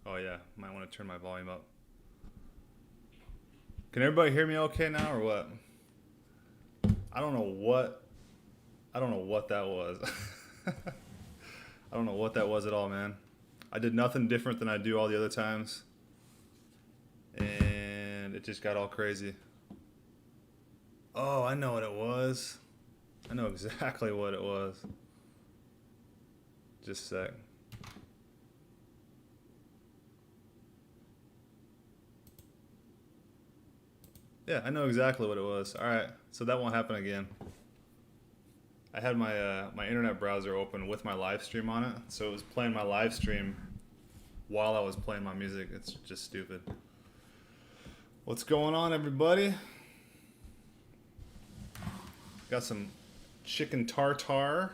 Oh yeah, might want to turn my volume up. Can everybody hear me okay now or what? I don't know what I don't know what that was. I don't know what that was at all, man. I did nothing different than I do all the other times. And it just got all crazy. Oh, I know what it was. I know exactly what it was. Just a sec. Yeah, I know exactly what it was. All right, so that won't happen again. I had my internet browser open with my live stream on it, so it was playing my live stream while I was playing my music. It's just stupid. What's going on, everybody? Got some chicken tartare,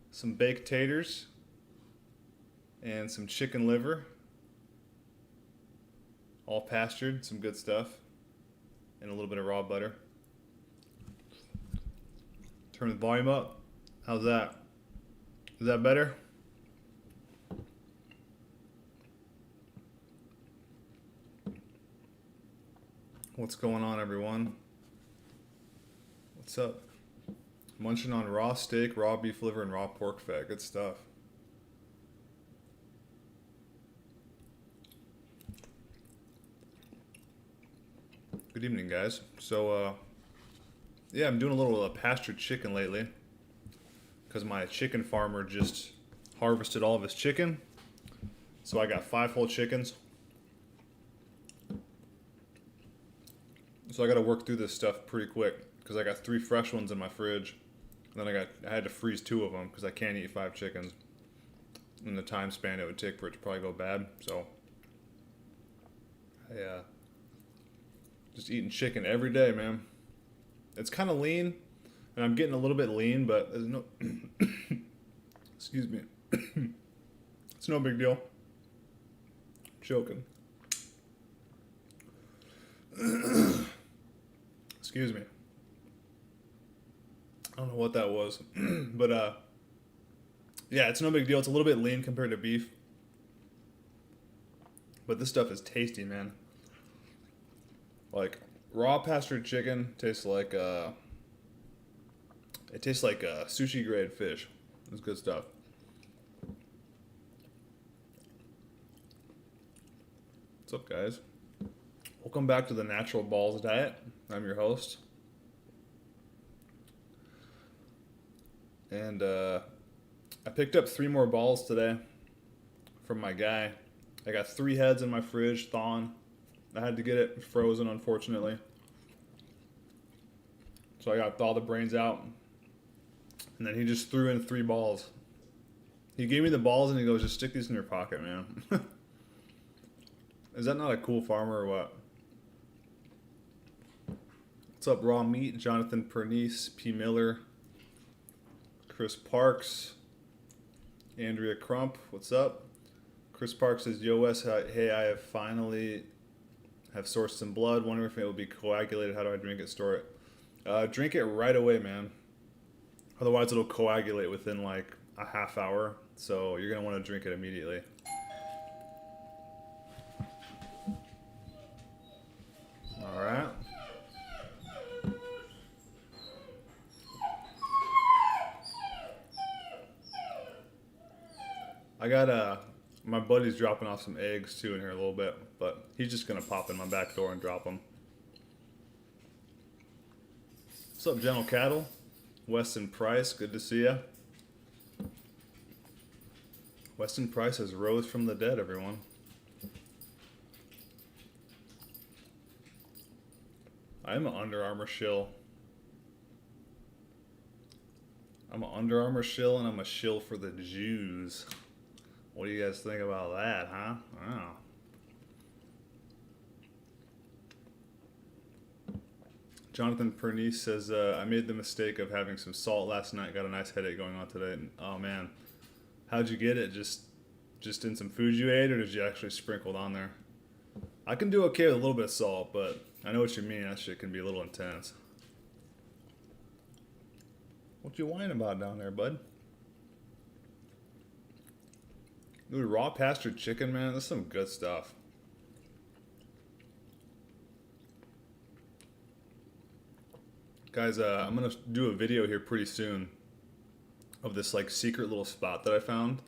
some baked taters, and some chicken liver. All pastured, some good stuff, and a little bit of raw butter. Turn the volume up. How's that? Is that better? What's going on, everyone? What's up? Munching on raw steak, raw beef liver, and raw pork fat. Good stuff. Good evening, guys. So, yeah, I'm doing a little pastured chicken lately because my chicken farmer just harvested all of his chicken. So I got 5 whole chickens. So I got to work through this stuff pretty quick because I got 3 fresh ones in my fridge. And then I had to freeze 2 of them because I can't eat 5 chickens in the time span it would take for it to probably go bad. So I just eating chicken every day, man. It's kind of lean, and I'm getting a little bit lean, but there's no excuse me. It's no big deal. Choking. Excuse me. I don't know what that was. But yeah, it's no big deal. It's a little bit lean compared to beef. But this stuff is tasty, man. Like raw pastured chicken tastes like it tastes like sushi grade fish. It's good stuff. What's up, guys? Welcome back to the Natural Balls Diet. I'm your host. And I picked up 3 more balls today from my guy. I got 3 heads in my fridge, thawing. I had to get it frozen, unfortunately. So I got to thaw the brains out. And then he just threw in 3 balls. He gave me the balls and he goes, just stick these in your pocket, man. Is that not a cool farmer or what? What's up, Raw Meat? Jonathan Pernice, P. Miller, Chris Parks, Andrea Crump. What's up? Chris Parks says, Yo, Wes, hey, I have finally sourced some blood. Wondering if it will be coagulated. How do I drink it, store it? Drink it right away, man. Otherwise, it'll coagulate within like a half hour. So you're going to want to drink it immediately. All right. I got my buddy's dropping off some eggs too in here a little bit, but he's just gonna pop in my back door and drop them. What's up, Gentle Cattle? Weston Price, good to see ya. Weston Price has rose from the dead, everyone. I am an Under Armour shill. I'm an Under Armour shill and I'm a shill for the Jews. What do you guys think about that, huh? Wow. Jonathan Pernice says, I made the mistake of having some salt last night. Got a nice headache going on today. Oh, man. How'd you get it? Just in some food you ate, or did you actually sprinkle it on there? I can do okay with a little bit of salt, but I know what you mean. That shit can be a little intense. What you whining about down there, bud? Dude, raw pastured chicken, man, that's some good stuff. Guys, I'm gonna do a video here pretty soon of this like secret little spot that I found.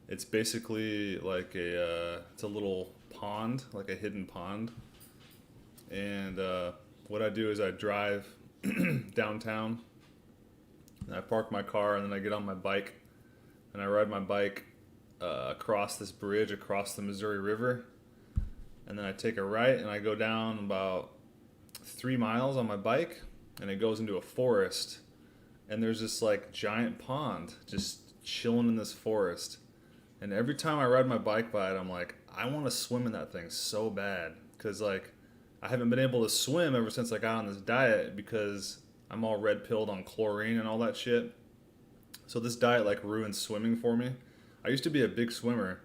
It's basically like it's a little pond, like a hidden pond. And what I do is I drive downtown, and I park my car, and then I get on my bike, and I ride my bike across this bridge, across the Missouri River, and then I take a right, and I go down about 3 miles on my bike, and it goes into a forest, and there's this like giant pond just chilling in this forest. And every time I ride my bike by it, I'm like, I want to swim in that thing so bad, because like I haven't been able to swim ever since I got on this diet because I'm all red pilled on chlorine and all that shit. So this diet like ruined swimming for me. I used to be a big swimmer.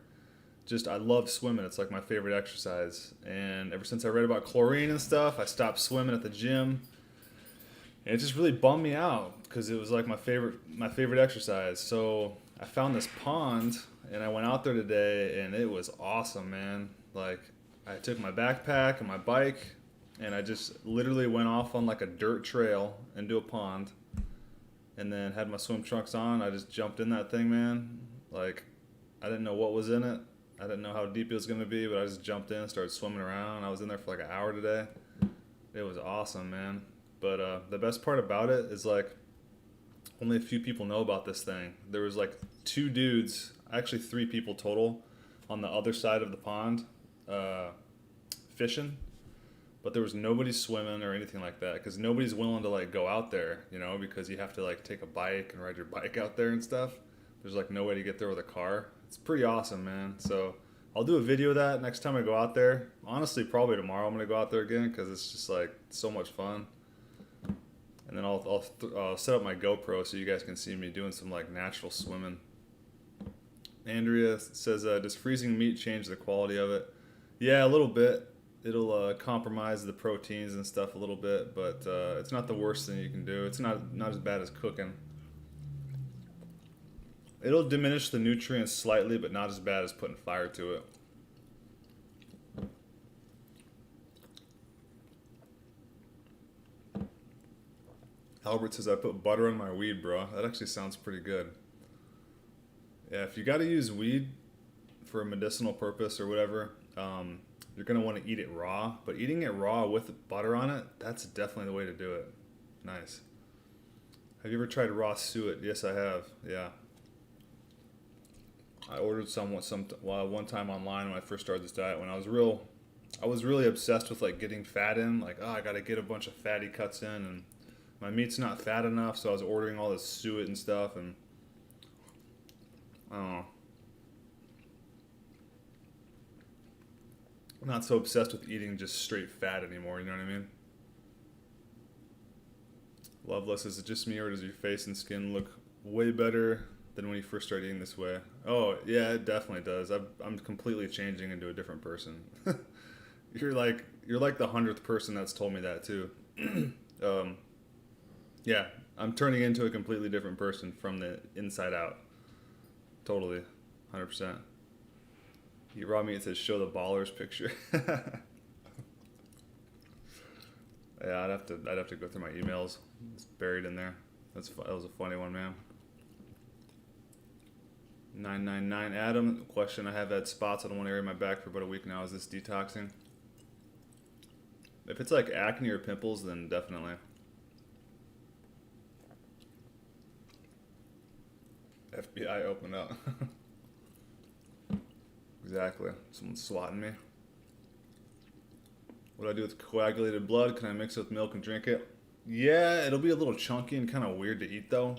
I love swimming. It's like my favorite exercise. And ever since I read about chlorine and stuff, I stopped swimming at the gym. And it just really bummed me out because it was like my favorite exercise. So I found this pond and I went out there today and it was awesome, man. Like I took my backpack and my bike and I just literally went off on like a dirt trail into a pond and then had my swim trunks on. I just jumped in that thing, man. Like I didn't know what was in it. I didn't know how deep it was going to be, but I just jumped in and started swimming around. I was in there for like an hour today. It was awesome, man. But the best part about it is like only a few people know about this thing. There was like 2 dudes, actually 3 people total, on the other side of the pond fishing, but there was nobody swimming or anything like that because nobody's willing to like go out there, you know, because you have to like take a bike and ride your bike out there and stuff. There's like no way to get there with a car. It's pretty awesome, man. So I'll do a video of that next time I go out there. Honestly, probably tomorrow I'm gonna go out there again because it's just like so much fun. And then I'll set up my GoPro so you guys can see me doing some like natural swimming. Andrea says, does freezing meat change the quality of it? Yeah, a little bit. It'll compromise the proteins and stuff a little bit, but it's not the worst thing you can do. It's not as bad as cooking. It'll diminish the nutrients slightly, but not as bad as putting fire to it. Albert says, I put butter on my weed, bro. That actually sounds pretty good. Yeah, if you got to use weed for a medicinal purpose or whatever, you're going to want to eat it raw. But eating it raw with butter on it, that's definitely the way to do it. Nice. Have you ever tried raw suet? Yes, I have. Yeah. I ordered some one time online when I first started this diet. When I was really obsessed with like getting fat in. Like, oh, I got to get a bunch of fatty cuts in, and my meat's not fat enough, so I was ordering all this suet and stuff, and I don't know. I'm not so obsessed with eating just straight fat anymore, you know what I mean? Loveless, is it just me or does your face and skin look way better than when you first started eating this way? Oh, yeah, it definitely does. I'm completely changing into a different person. You're like the 100th person that's told me that too. Yeah, I'm turning into a completely different person from the inside out. Totally, 100%. Eat raw meat, it says show the ballers picture. Yeah, I'd have to go through my emails. It's buried in there. That was a funny one, man. 999 Adam, question, I have had spots on one area of my back for about a week now. Is this detoxing? If it's like acne or pimples, then definitely. FBI, open up. Exactly. Someone's swatting me. What do I do with coagulated blood? Can I mix it with milk and drink it? Yeah, it'll be a little chunky and kind of weird to eat though.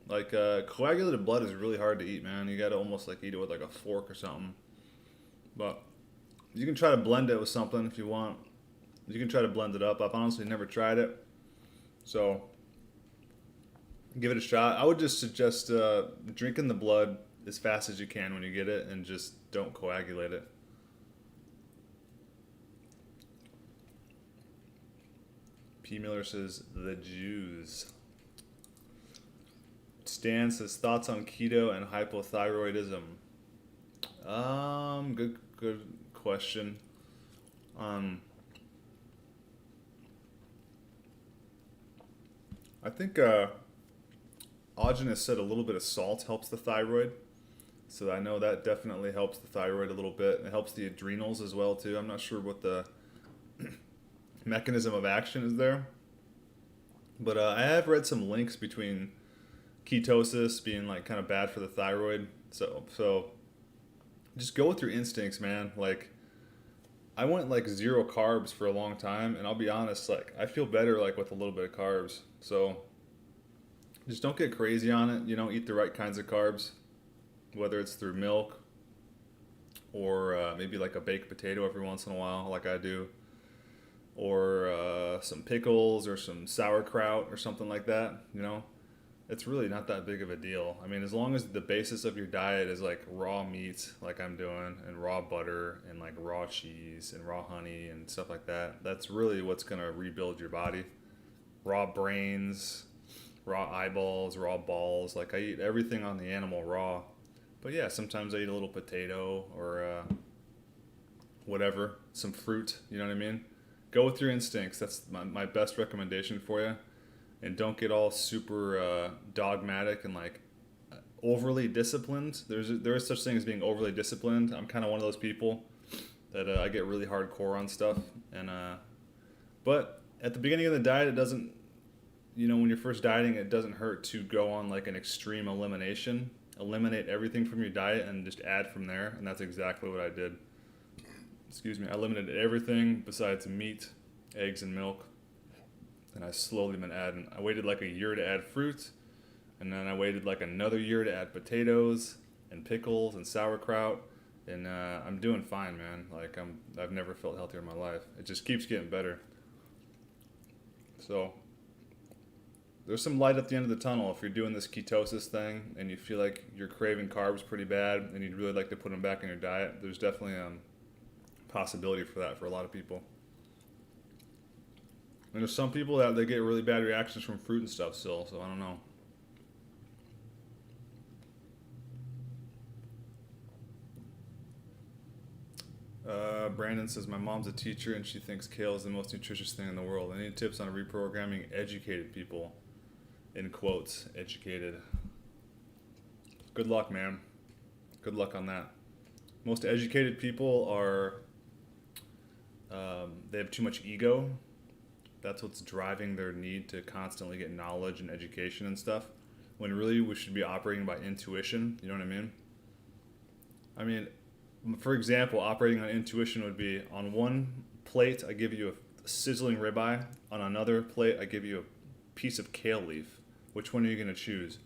Like coagulated blood is really hard to eat, man. You gotta almost like eat it with like a fork or something. But you can try to blend it with something if you want. You can try to blend it up. I've honestly never tried it, so give it a shot. I would just suggest drinking the blood as fast as you can when you get it, and just don't coagulate it. P. Miller says, the Jews. Stan says, thoughts on keto and hypothyroidism. Good question. Um, I think Aajonus said a little bit of salt helps the thyroid. So I know that definitely helps the thyroid a little bit. It helps the adrenals as well too. I'm not sure what the mechanism of action is there, but I have read some links between ketosis being like kind of bad for the thyroid. So just go with your instincts, man. Like I went like zero carbs for a long time, and I'll be honest, like I feel better like with a little bit of carbs. So just don't get crazy on it. Eat the right kinds of carbs, whether it's through milk or maybe like a baked potato every once in a while, like I do, or some pickles or some sauerkraut or something like that. It's really not that big of a deal. I mean, as long as the basis of your diet is like raw meat, like I'm doing, and raw butter, and like raw cheese, and raw honey, and stuff like that, that's really what's going to rebuild your body. Raw brains, raw eyeballs, raw balls. Like I eat everything on the animal raw. But yeah, sometimes I eat a little potato or whatever, some fruit, you know what I mean? Go with your instincts. That's my best recommendation for you. And don't get all super dogmatic and like overly disciplined. There is such thing as being overly disciplined. I'm kind of one of those people that I get really hardcore on stuff. But at the beginning of the diet, it doesn't, when you're first dieting, it doesn't hurt to go on like an extreme elimination. Eliminate everything from your diet and just add from there. And that's exactly what I did. Excuse me. I eliminated everything besides meat, eggs, and milk. And I slowly been adding. I waited like a year to add fruit, and then I waited like another year to add potatoes and pickles and sauerkraut, and I'm doing fine, man. Like I've never felt healthier in my life. It just keeps getting better. So there's some light at the end of the tunnel if you're doing this ketosis thing and you feel like you're craving carbs pretty bad and you'd really like to put them back in your diet. There's definitely a possibility for that for a lot of people. And there's some people that they get really bad reactions from fruit and stuff still, so I don't know. Brandon says, my mom's a teacher and she thinks kale is the most nutritious thing in the world. Any tips on reprogramming educated people? In quotes, educated. Good luck, man. Good luck on that. Most educated people are, they have too much ego. That's what's driving their need to constantly get knowledge and education and stuff. When really we should be operating by intuition. You know what I mean? I mean, for example, operating on intuition would be on one plate, I give you a sizzling ribeye. On another plate, I give you a piece of kale leaf. Which one are you going to choose?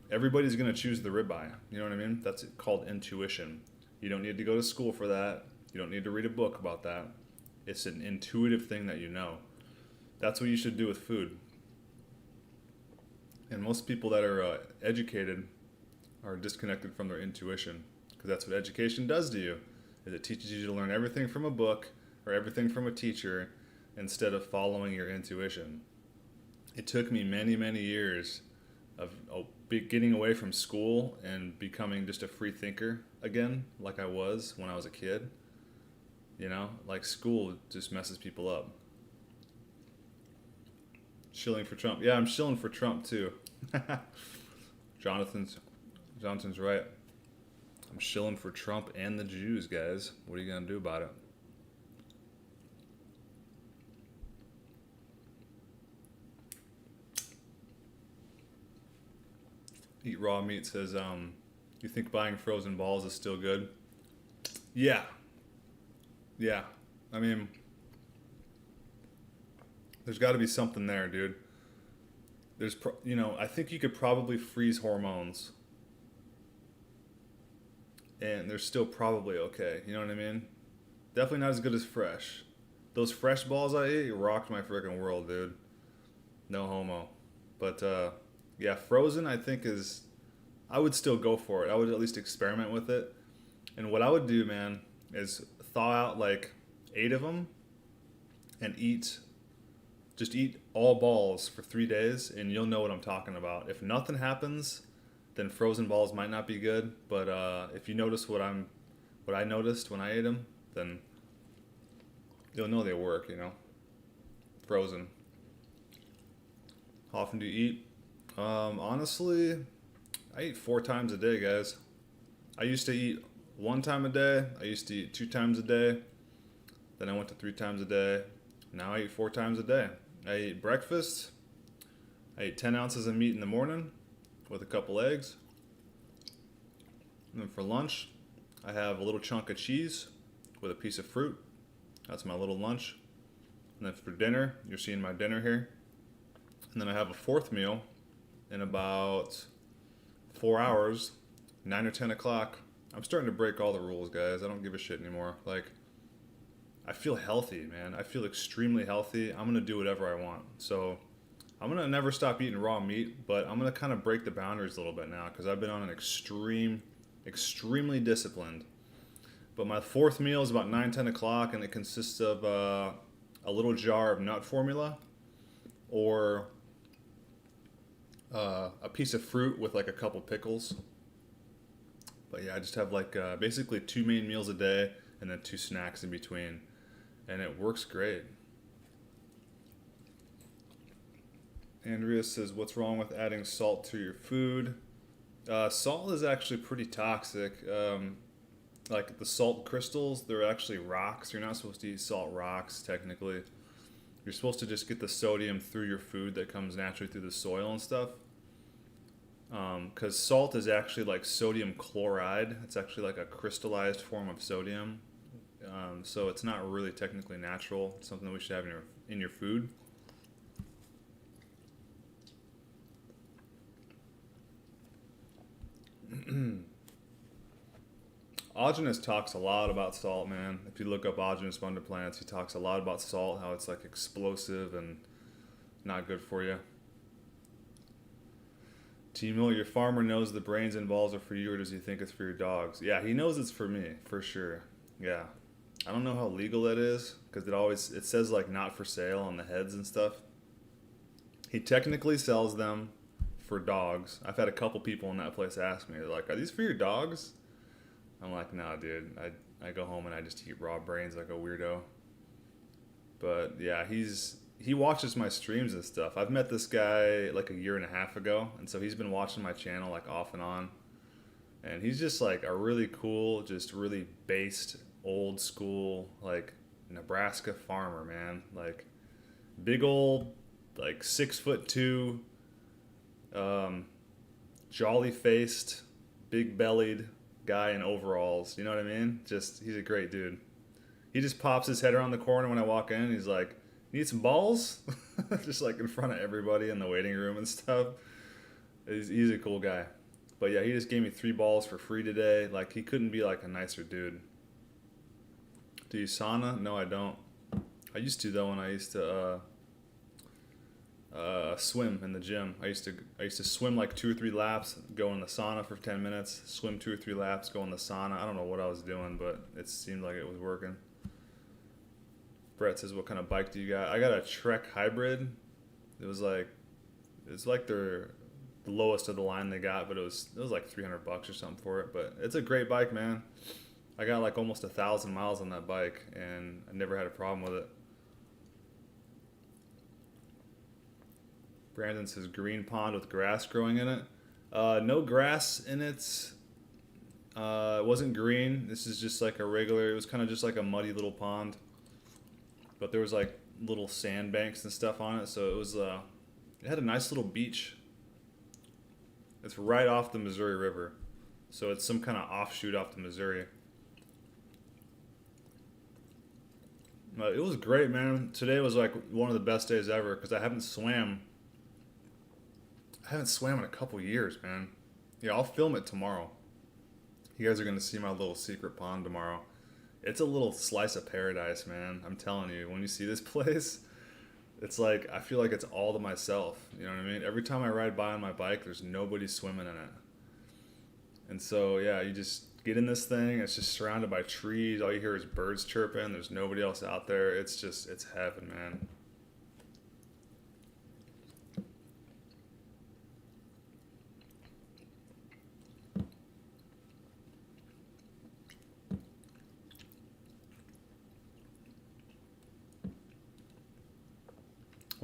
Everybody's going to choose the ribeye. You know what I mean? That's called intuition. You don't need to go to school for that. You don't need to read a book about that. It's an intuitive thing that you know. That's what you should do with food. And most people that are educated are disconnected from their intuition, because that's what education does to you. Is it teaches you to learn everything from a book or everything from a teacher instead of following your intuition. It took me many, many years of getting away from school and becoming just a free thinker again, like I was when I was a kid. Like school just messes people up. Shilling for Trump. Yeah, I'm shilling for Trump too. Jonathan's right. I'm shilling for Trump and the Jews, guys. What are you gonna do about it? Eat Raw Meat says, you think buying frozen balls is still good? Yeah. I mean, there's got to be something there, dude. I think you could probably freeze hormones, and they're still probably okay. You know what I mean? Definitely not as good as fresh. Those fresh balls I ate rocked my freaking world, dude. No homo. But yeah, frozen I think I would still go for it. I would at least experiment with it. And what I would do, man, is thaw out like 8 of them and just eat all balls for 3 days, and you'll know what I'm talking about. If nothing happens, then frozen balls might not be good. But if you notice what I noticed when I ate them, then you'll know they work. Frozen. How often do you eat? Honestly, I eat 4 times a day, guys. I used to eat 1 time a day. I used to eat 2 times a day. Then I went to 3 times a day. Now I eat 4 times a day. I eat breakfast. I eat 10 ounces of meat in the morning with a couple eggs. And then for lunch, I have a little chunk of cheese with a piece of fruit. That's my little lunch. And then for dinner, you're seeing my dinner here. And then I have a 4th meal in about 4 hours, 9 or 10 o'clock. I'm starting to break all the rules, guys. I don't give a shit anymore. I feel healthy, man. I feel extremely healthy. I'm going to do whatever I want. So I'm going to never stop eating raw meat, but I'm going to kind of break the boundaries a little bit now because I've been on an extremely disciplined. But my 4th meal is about 9, 10 o'clock, and it consists of a little jar of nut formula or a piece of fruit with a couple pickles. But yeah, I just have basically 2 main meals a day and then 2 snacks in between. And it works great. Andrea says, what's wrong with adding salt to your food? Salt is actually pretty toxic. The salt crystals, they're actually rocks. You're not supposed to eat salt rocks, technically. You're supposed to just get the sodium through your food that comes naturally through the soil and stuff. Because salt is actually sodium chloride. It's actually a crystallized form of sodium. So it's not really technically natural. It's something that we should have in your food. Aajonus talks a lot about salt, man. If you look up Aajonus Wonder Plants, he talks a lot about salt, how it's explosive and not good for you. T-Mill, your farmer knows the brains and balls are for you, or does he think it's for your dogs? Yeah, he knows it's for me, for sure. Yeah. I don't know how legal that is, because it says not for sale on the heads and stuff. He technically sells them for dogs. I've had a couple people in that place ask me, they're like, are these for your dogs? I'm like, nah, dude. I go home and I just eat raw brains like a weirdo. But yeah, he watches my streams and stuff. I've met this guy a 1.5 years ago, and so he's been watching my channel off and on. And he's just a really cool, just really based, old school, Nebraska farmer, man. Big old, 6'2", jolly faced, big bellied guy in overalls. You know what I mean? He's a great dude. He just pops his head around the corner when I walk in. He's like, need some balls? Just in front of everybody in the waiting room and stuff. He's a cool guy. But yeah, he just gave me 3 balls for free today. He couldn't be a nicer dude. Do you sauna? No, I don't. I used to though when I used to swim in the gym. I used to swim 2 or 3 laps, go in the sauna for 10 minutes, swim 2 or 3 laps, go in the sauna. I don't know what I was doing, but it seemed like it was working. Brett says, what kind of bike do you got? I got a Trek Hybrid. It was the lowest of the line they got, but it was $300 or something for it. But it's a great bike, man. I got almost 1,000 miles on that bike, and I never had a problem with it. Brandon says, green pond with grass growing in it. No grass in it. It wasn't green. This is just it was kind of just a muddy little pond. But there was little sandbanks and stuff on it, so it had a nice little beach. It's right off the Missouri River. So it's some kind of offshoot off the Missouri. It was great, man. Today was one of the best days ever because I haven't swam in a couple years, man. Yeah, I'll film it tomorrow. You guys are going to see my little secret pond tomorrow. It's a little slice of paradise, man. I'm telling you, when you see this place, it's I feel like it's all to myself. You know what I mean? Every time I ride by on my bike, there's nobody swimming in it. And so, yeah, you just get in this thing. It's just surrounded by trees. All you hear is birds chirping. There's nobody else out there. It's heaven, man.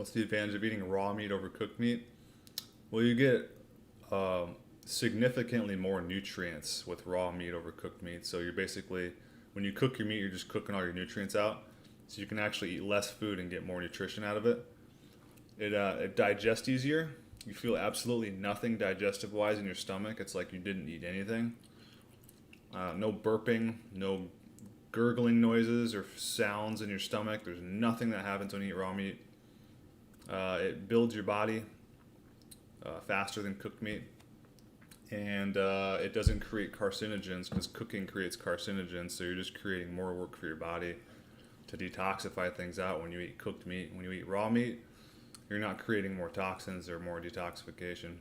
What's the advantage of eating raw meat over cooked meat? Well, you get significantly more nutrients with raw meat over cooked meat. So you're basically, when you cook your meat, you're just cooking all your nutrients out. So you can actually eat less food and get more nutrition out of it. It digests easier. You feel absolutely nothing digestive-wise in your stomach. It's like you didn't eat anything. No burping, no gurgling noises or sounds in your stomach. There's nothing that happens when you eat raw meat. It builds your body faster than cooked meat. And it doesn't create carcinogens, because cooking creates carcinogens. So you're just creating more work for your body to detoxify things out when you eat cooked meat. When you eat raw meat, you're not creating more toxins or more detoxification.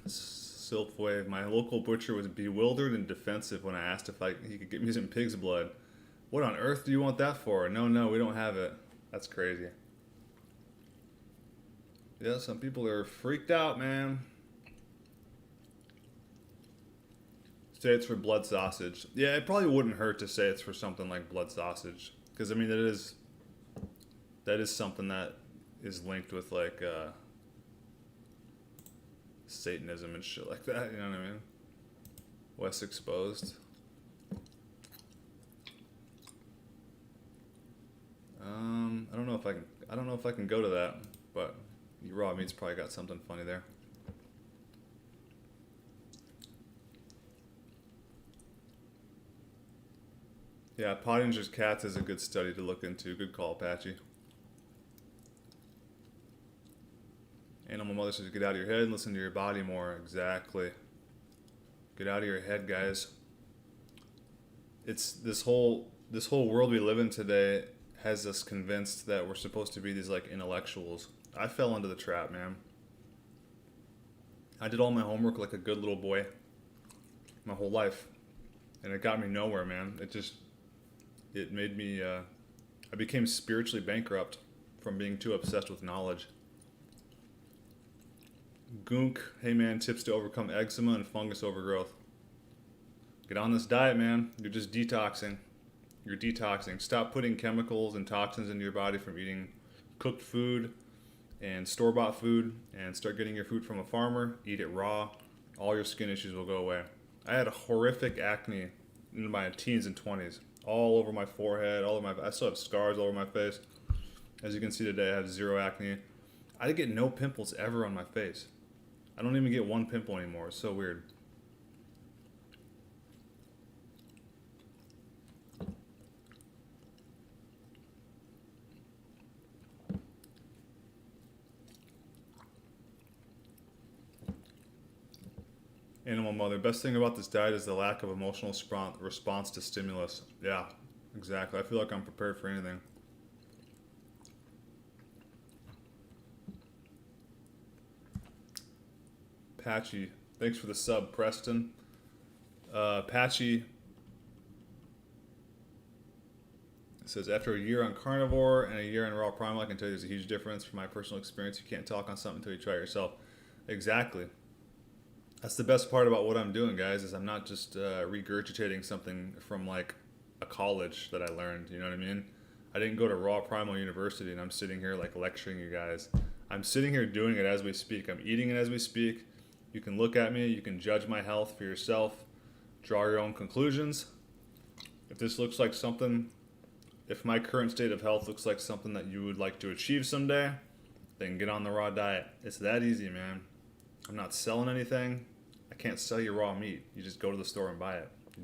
Silkwave, my local butcher was bewildered and defensive when I asked if he could get me some pig's blood. What on earth do you want that for? No, we don't have it. That's crazy. Yeah, some people are freaked out, man. Say it's for blood sausage. Yeah, it probably wouldn't hurt to say it's for something like blood sausage. Because, I mean, that is something that is linked with, like, Satanism and shit like that, you know what I mean? West Exposed. I don't know if I can go to that, but raw meat's probably got something funny there. Yeah, Pottinger's Cats is a good study to look into. Good call, Patchy. Animal Mother says, get out of your head and listen to your body more. Exactly. Get out of your head, guys. It's this whole world we live in today has us convinced that we're supposed to be these like intellectuals. I fell into the trap, man. I did all my homework like a good little boy my whole life. And it got me nowhere, man. It made me, I became spiritually bankrupt from being too obsessed with knowledge. Goonk, hey man, tips to overcome eczema and fungus overgrowth. Get on this diet, man. You're just detoxing. You're detoxing. Stop putting chemicals and toxins into your body from eating cooked food and store-bought food, and start getting your food from a farmer. Eat it raw. All your skin issues will go away. I had horrific acne in my teens and 20s. All over my forehead, I still have scars all over my face. As you can see today, I have zero acne. I get no pimples ever on my face. I don't even get one pimple anymore. It's so weird. Animal Mother, best thing about this diet is the lack of emotional response to stimulus. Yeah, exactly. I feel like I'm prepared for anything. Patchy, thanks for the sub, Preston. Patchy says, after a year on carnivore and a year on raw primal, I can tell you there's a huge difference. From my personal experience, you can't talk on something until you try it yourself. Exactly. That's the best part about what I'm doing, guys, is I'm not just regurgitating something from like a college that I learned, you know what I mean? I didn't go to Raw Primal University and I'm sitting here like lecturing you guys. I'm sitting here doing it as we speak. I'm eating it as we speak. You can look at me, you can judge my health for yourself, draw your own conclusions. If this looks like something, if my current state of health looks like something that you would like to achieve someday, then get on the raw diet. It's that easy, man. I'm not selling anything. I can't sell you raw meat. You just go to the store and buy it. You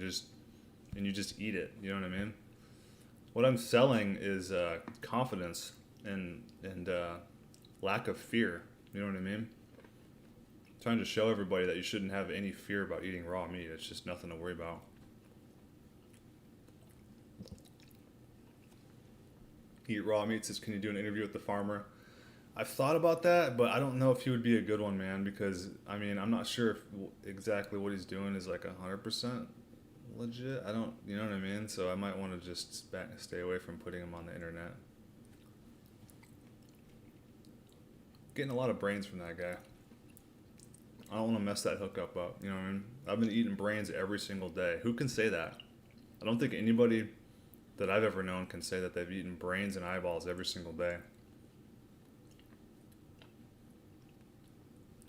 just eat it. You know what I mean? What I'm selling is confidence and lack of fear. You know what I mean? I'm trying to show everybody that you shouldn't have any fear about eating raw meat. It's just nothing to worry about. Eat raw meat says, can you do an interview with the farmer? I've thought about that, but I don't know if he would be a good one, man, because, I mean, I'm not sure if exactly what he's doing is like 100% legit. I don't, you know what I mean? So I might want to just stay away from putting him on the internet. Getting a lot of brains from that guy. I don't want to mess that hookup up, you know what I mean? I've been eating brains every single day. Who can say that? I don't think anybody that I've ever known can say that they've eaten brains and eyeballs every single day.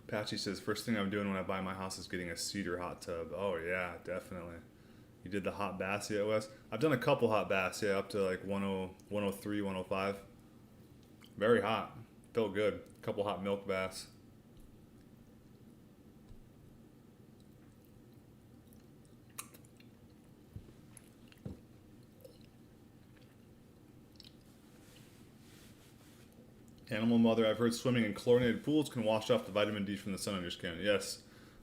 Patchy says, first thing I'm doing when I buy my house is getting a cedar hot tub. Oh yeah, definitely. You did the hot baths yet, Wes? I've done a couple hot baths, yeah, up to like 103, 105. Very hot. Felt good. A couple hot milk baths. Animal Mother, I've heard swimming in chlorinated pools can wash off the vitamin D from the sun on your skin. Yes.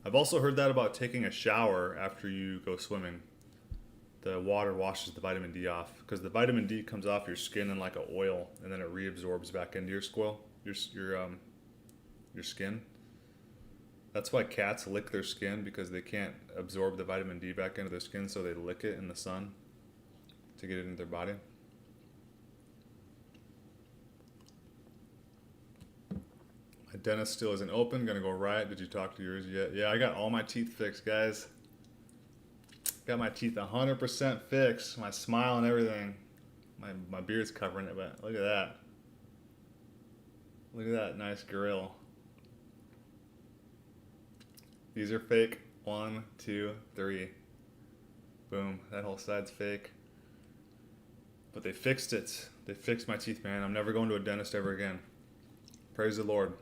I've also heard that about taking a shower after you go swimming. The water washes the vitamin D off because the vitamin D comes off your skin in like an oil and then it reabsorbs back into your skin. That's why cats lick their skin, because they can't absorb the vitamin D back into their skin, so they lick it in the sun to get it into their body. My dentist still isn't open. Gonna go riot. Did you talk to yours yet? Yeah, I got all my teeth fixed, guys. Got my teeth 100% fixed. My smile and everything. My beard's covering it, but look at that. Look at that nice grill. These are fake. 1, 2, 3. Boom. That whole side's fake. But they fixed it. They fixed my teeth, man. I'm never going to a dentist ever again. Praise the Lord.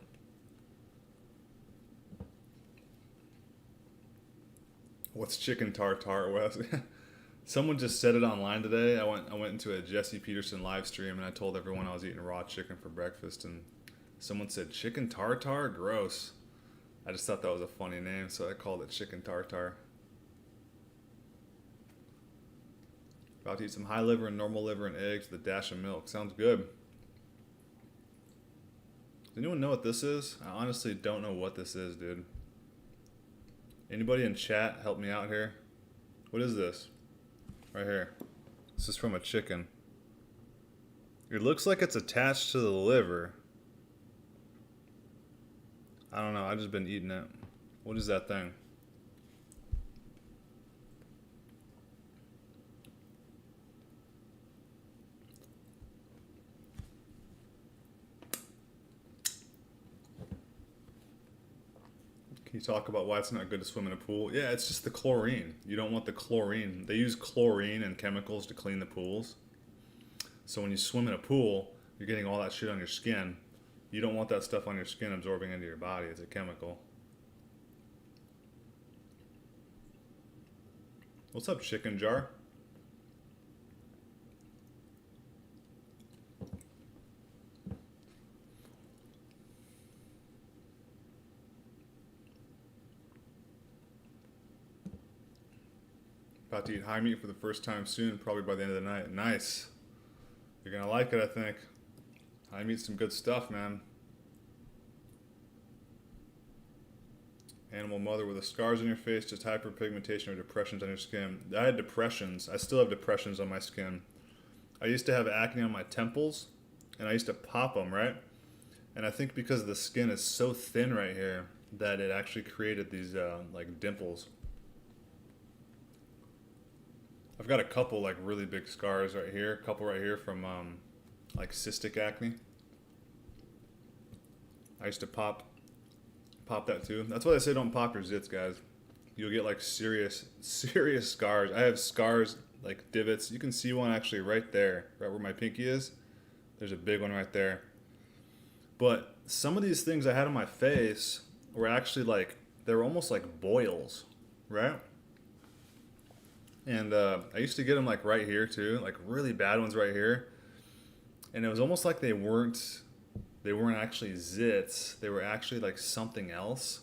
What's chicken tartare, Wes? Someone just said it online today. I went into a Jesse Peterson live stream and I told everyone I was eating raw chicken for breakfast, and someone said chicken tartare? Gross. I just thought that was a funny name, so I called it chicken tartare. About to eat some high liver and normal liver and eggs with a dash of milk. Sounds good. Does anyone know what this is? I honestly don't know what this is, dude. Anybody in chat help me out here? What is this? Right here. This is from a chicken. It looks like it's attached to the liver. I don't know. I've just been eating it. What is that thing? Can you talk about why it's not good to swim in a pool? Yeah, it's just the chlorine. You don't want the chlorine. They use chlorine and chemicals to clean the pools. So when you swim in a pool, you're getting all that shit on your skin. You don't want that stuff on your skin absorbing into your body. It's a chemical. What's up, chicken jar? About to eat high meat for the first time soon, probably by the end of the night. Nice. You're gonna like it, I think. High meat's some good stuff, man. Animal Mother, with the scars on your face, just hyperpigmentation or depressions on your skin. I had depressions. I still have depressions on my skin. I used to have acne on my temples, and I used to pop them, right? And I think because the skin is so thin right here that it actually created these like dimples. I've got a couple like really big scars right here, a couple right here from like cystic acne. I used to pop that too. That's why they say don't pop your zits, guys. You'll get like serious scars. I have scars like divots. You can see one actually right there, right where my pinky is. There's a big one right there. But some of these things I had on my face were actually like, they were almost like boils, right? And I used to get them like right here too, like really bad ones right here. And it was almost like they weren't actually zits. They were actually like something else.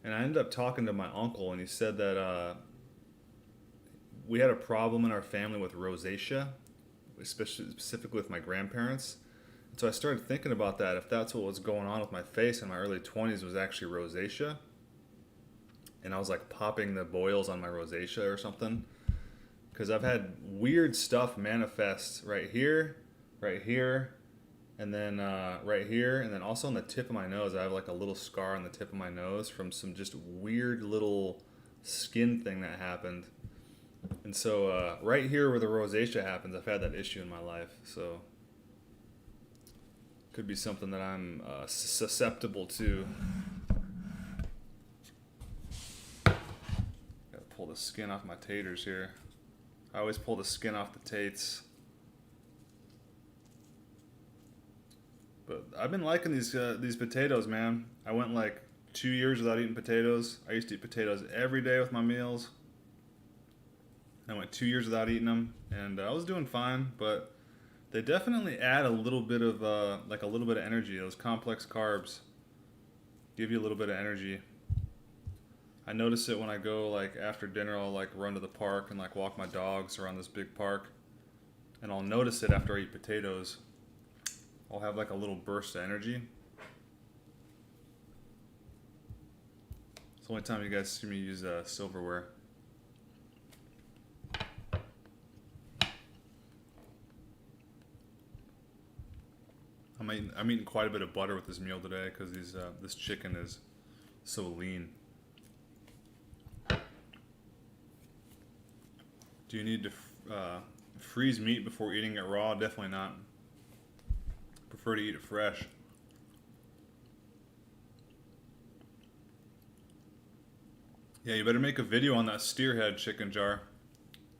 And I ended up talking to my uncle, and he said that we had a problem in our family with rosacea, especially specifically with my grandparents. And so I started thinking about that. If that's what was going on with my face in my early 20s was actually rosacea, and I was like popping the boils on my rosacea or something, because I've had weird stuff manifest right here, and then right here, and then also on the tip of my nose. I have like a little scar on the tip of my nose from some just weird little skin thing that happened. And so right here where the rosacea happens, I've had that issue in my life. So could be something that I'm susceptible to. Gotta pull the skin off my taters here. I always pull the skin off the tates. But I've been liking these potatoes, man. I went like 2 years without eating potatoes. I used to eat potatoes every day with my meals. I went 2 years without eating them, and I was doing fine. But they definitely add a little bit of energy. Those complex carbs give you a little bit of energy. I notice it when I go like after dinner. I'll like run to the park and like walk my dogs around this big park, and I'll notice it after I eat potatoes. I'll have like a little burst of energy. It's the only time you guys see me use silverware. I'm eating quite a bit of butter with this meal today because this chicken is so lean. Do you need to freeze meat before eating it raw? Definitely not. Prefer to eat it fresh. Yeah, you better make a video on that steerhead chicken jar.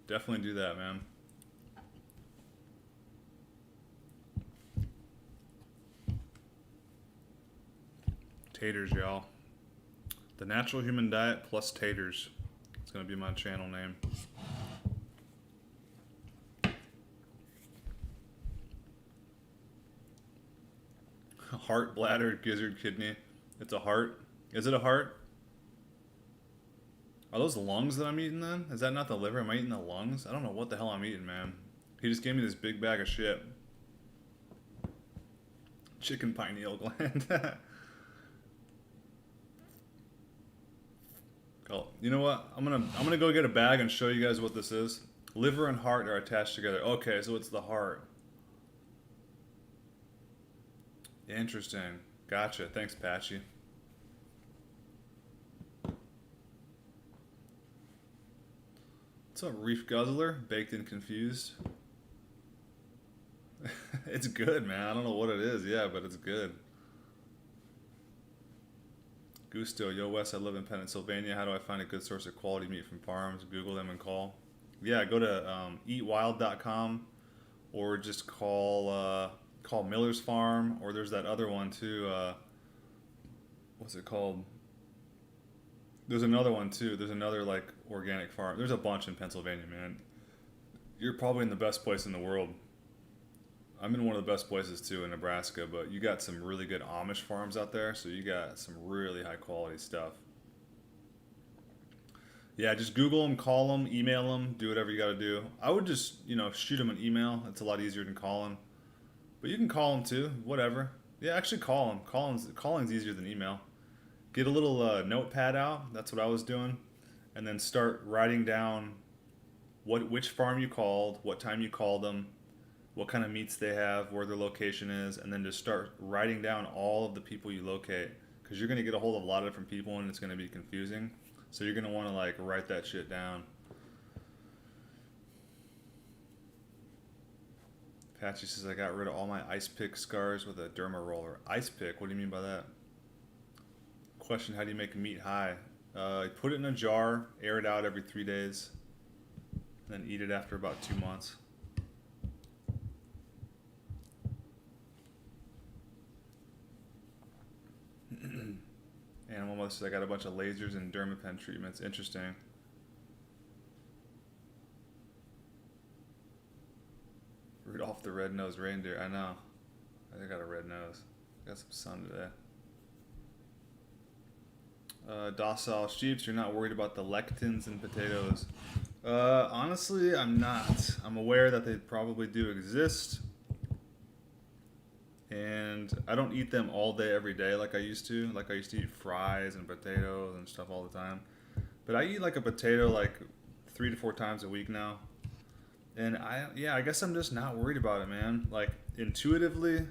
Definitely do that, man. Taters, y'all. The Natural Human Diet plus Taters. It's gonna be my channel name. Heart, bladder, gizzard, kidney. It's a heart. Is it a heart? Are those the lungs that I'm eating then? Is that not the liver? Am I eating the lungs? I don't know what the hell I'm eating, man. He just gave me this big bag of shit. Chicken pineal gland. Oh, you know what? I'm gonna go get a bag and show you guys what this is. Liver and heart are attached together. Okay, so it's the heart. Interesting. Gotcha. Thanks, Patchy. What's up, Reef Guzzler? Baked and confused. It's good, man. I don't know what it is, yeah, but it's good. Gusto, yo Wes, I live in Pennsylvania. How do I find a good source of quality meat from farms? Google them and call. Yeah, go to eatwild.com or just call Miller's Farm, or there's that other one too. What's it called? There's another one too. There's another like organic farm. There's a bunch in Pennsylvania, man. You're probably in the best place in the world. I'm in one of the best places too in Nebraska, but you got some really good Amish farms out there, so you got some really high quality stuff. Yeah, just Google them, call them, email them, do whatever you got to do. I would just, shoot them an email. It's a lot easier than calling. But you can call them too, whatever. Yeah, actually call them. Calling's easier than email. Get a little notepad out. That's what I was doing. And then start writing down which farm you called, what time you called them, what kind of meats they have, where their location is, and then just start writing down all of the people you locate. Because you're going to get a hold of a lot of different people and it's going to be confusing. So you're going to want to like write that shit down. Patchy says, I got rid of all my ice pick scars with a derma roller. Ice pick? What do you mean by that? Question, how do you make meat high? Put it in a jar, air it out every 3 days, then eat it after about 2 months. Animal Mother says, I got a bunch of lasers and dermapen treatments. Interesting. Rudolph the red-nosed reindeer. I know. I got a red nose. Got some sun today. Docile sheeps, you're not worried about the lectins in potatoes. Honestly, I'm not. I'm aware that they probably do exist. And I don't eat them all day, every day like I used to. Like I used to eat fries and potatoes and stuff all the time. But I eat like a potato like 3 to 4 times a week now. And I guess I'm just not worried about it, man. Like intuitively,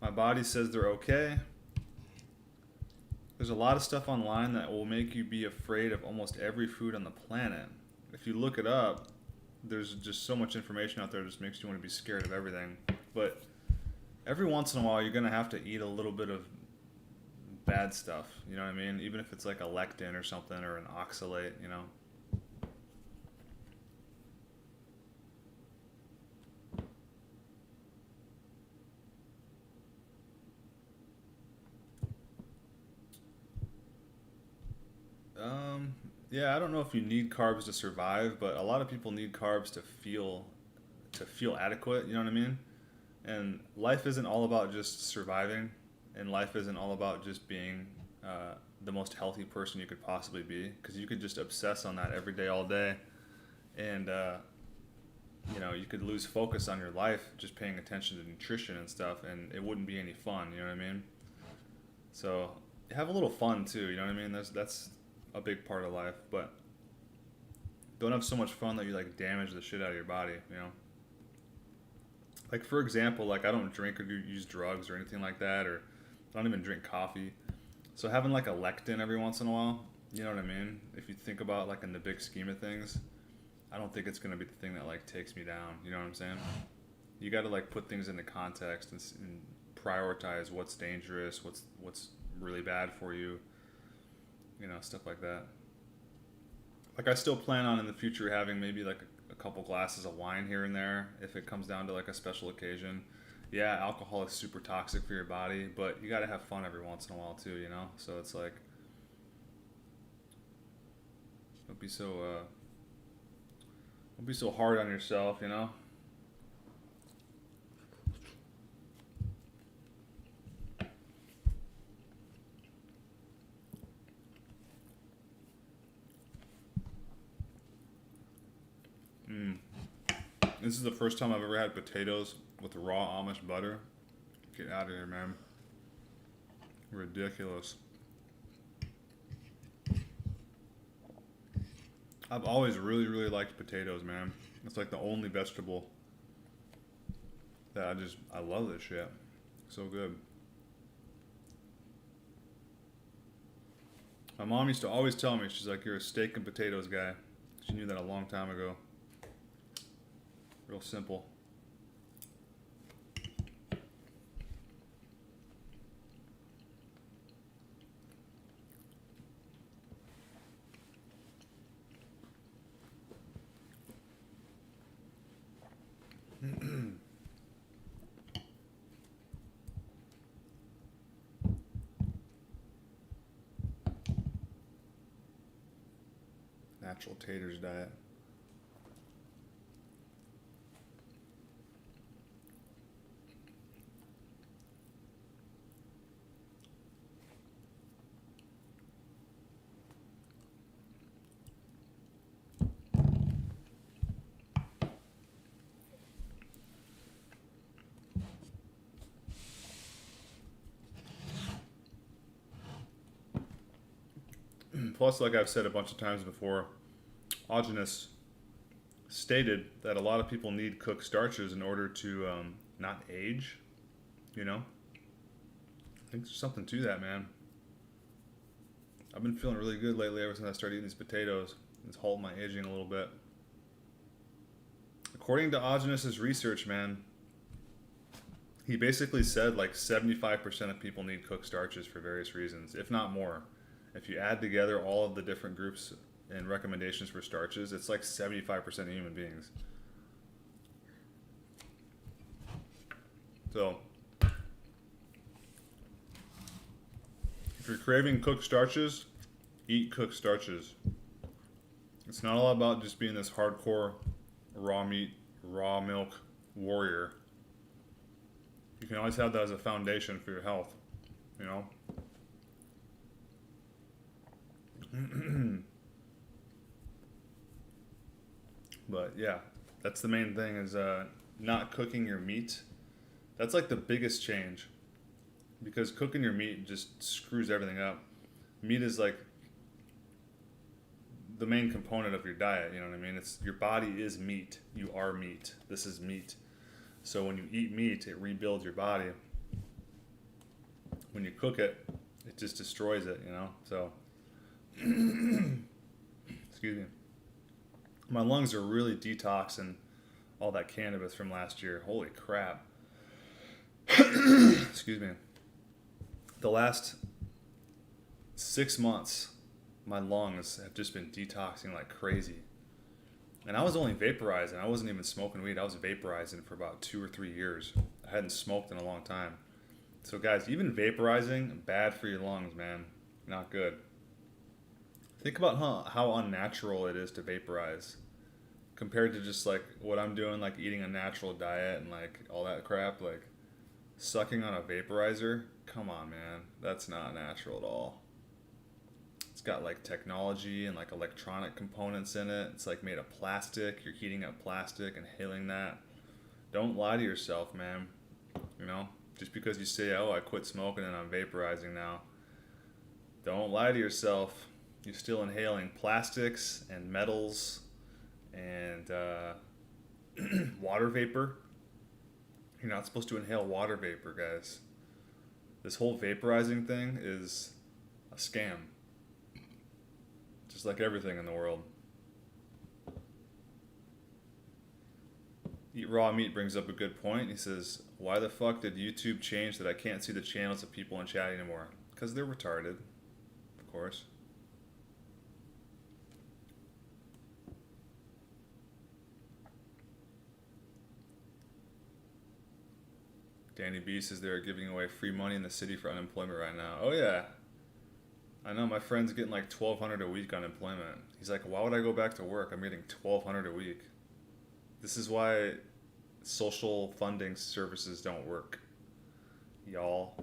my body says they're okay. There's a lot of stuff online that will make you be afraid of almost every food on the planet. if you look it up, there's just so much information out there that just makes you want to be scared of everything. But every once in a while, you're going to have to eat a little bit of bad stuff. You know what I mean? Even if it's like a lectin or something or an oxalate, you know. Yeah, I don't know if you need carbs to survive, but a lot of people need carbs to feel adequate. You know what I mean? And life isn't all about just surviving, and life isn't all about just being the most healthy person you could possibly be, because you could just obsess on that every day, all day, and you know, you could lose focus on your life just paying attention to nutrition and stuff, and it wouldn't be any fun. You know what I mean? So have a little fun too. You know what I mean? That's a big part of life, but don't have so much fun that you like damage the shit out of your body. You know? Like, for example, like I don't drink or use drugs or anything like that, or I don't even drink coffee. So having like a lectin every once in a while, you know what I mean? If you think about like in the big scheme of things, I don't think it's going to be the thing that like takes me down. You know what I'm saying? You got to like put things into context and prioritize what's dangerous, what's really bad for you, you know, stuff like that. Like I still plan on in the future having maybe like a couple glasses of wine here and there if it comes down to like a special occasion. Yeah, alcohol is super toxic for your body, but you got to have fun every once in a while too, you know? So it's like, don't be so hard on yourself, you know? This is the first time I've ever had potatoes with raw Amish butter. Get out of here, man. Ridiculous. I've always really, really liked potatoes, man. It's like the only vegetable that I love this shit. So good. My mom used to always tell me, she's like, you're a steak and potatoes guy. She knew that a long time ago. Real simple. Natural taters diet. Plus, like I've said a bunch of times before, Aajonus stated that a lot of people need cooked starches in order to not age, you know? I think there's something to that, man. I've been feeling really good lately ever since I started eating these potatoes. It's halted my aging a little bit. According to Aajonus' research, man, he basically said like 75% of people need cooked starches for various reasons, if not more. If you add together all of the different groups and recommendations for starches, it's like 75% of human beings. So, if you're craving cooked starches, eat cooked starches. It's not all about just being this hardcore raw meat, raw milk warrior. You can always have that as a foundation for your health, you know? But yeah, that's the main thing is not cooking your meat. That's like the biggest change, because cooking your meat just screws everything up. Meat is like the main component of your diet, you know what I mean? It's your body is meat. You are meat. This is meat. So when you eat meat, it rebuilds your body. When you cook it, it just destroys it, you know? So excuse me. My lungs are really detoxing all that cannabis from last year. Holy crap. Excuse me. The last 6 months, my lungs have just been detoxing like crazy. And I was only vaporizing. I wasn't even smoking weed. I was vaporizing for about 2 or 3 years. I hadn't smoked in a long time. So guys, even vaporizing, bad for your lungs, man. Not good. Think about how unnatural it is to vaporize compared to just like what I'm doing, like eating a natural diet and like all that crap. Like sucking on a vaporizer, come on, man. That's not natural at all. It's got like technology and like electronic components in it. It's like made of plastic. You're heating up plastic, inhaling that. Don't lie to yourself, man. You know, just because you say, oh, I quit smoking and I'm vaporizing now. Don't lie to yourself. You're still inhaling plastics and metals and water vapor. You're not supposed to inhale water vapor, guys. This whole vaporizing thing is a scam. Just like everything in the world. Eat Raw Meat brings up a good point. He says, why the fuck did YouTube change that I can't see the channels of people in chat anymore? Because they're retarded, of course. Danny B says they're giving away free money in the city for unemployment right now. Oh yeah. I know, my friend's getting like $1,200 a week unemployment. He's like, why would I go back to work? I'm getting $1,200 a week. This is why social funding services don't work. Y'all.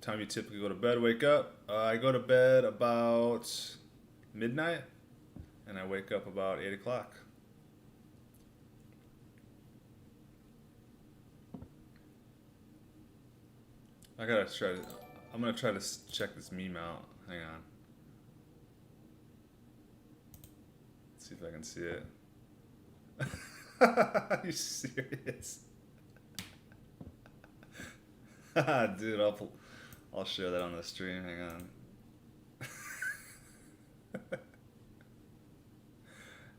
Time you typically go to bed, wake up? I go to bed about midnight, and I wake up about 8 o'clock. I'm gonna try to check this meme out. Hang on. Let's see if I can see it. Are you serious? Dude, I'll share that on the stream. Hang on.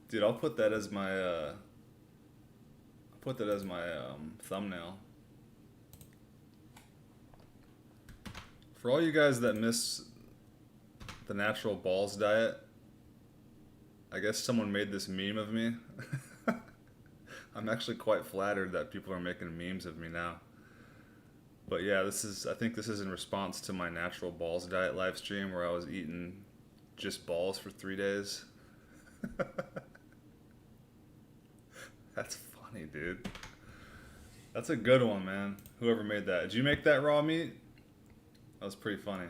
Dude, I'll put that as my thumbnail. For all you guys that miss the natural balls diet, I guess someone made this meme of me. I'm actually quite flattered that people are making memes of me now. But yeah, I think this is in response to my natural balls diet live stream where I was eating just balls for 3 days. That's funny, dude. That's a good one, man. Whoever made that. Did you make that, Raw Meat? That was pretty funny.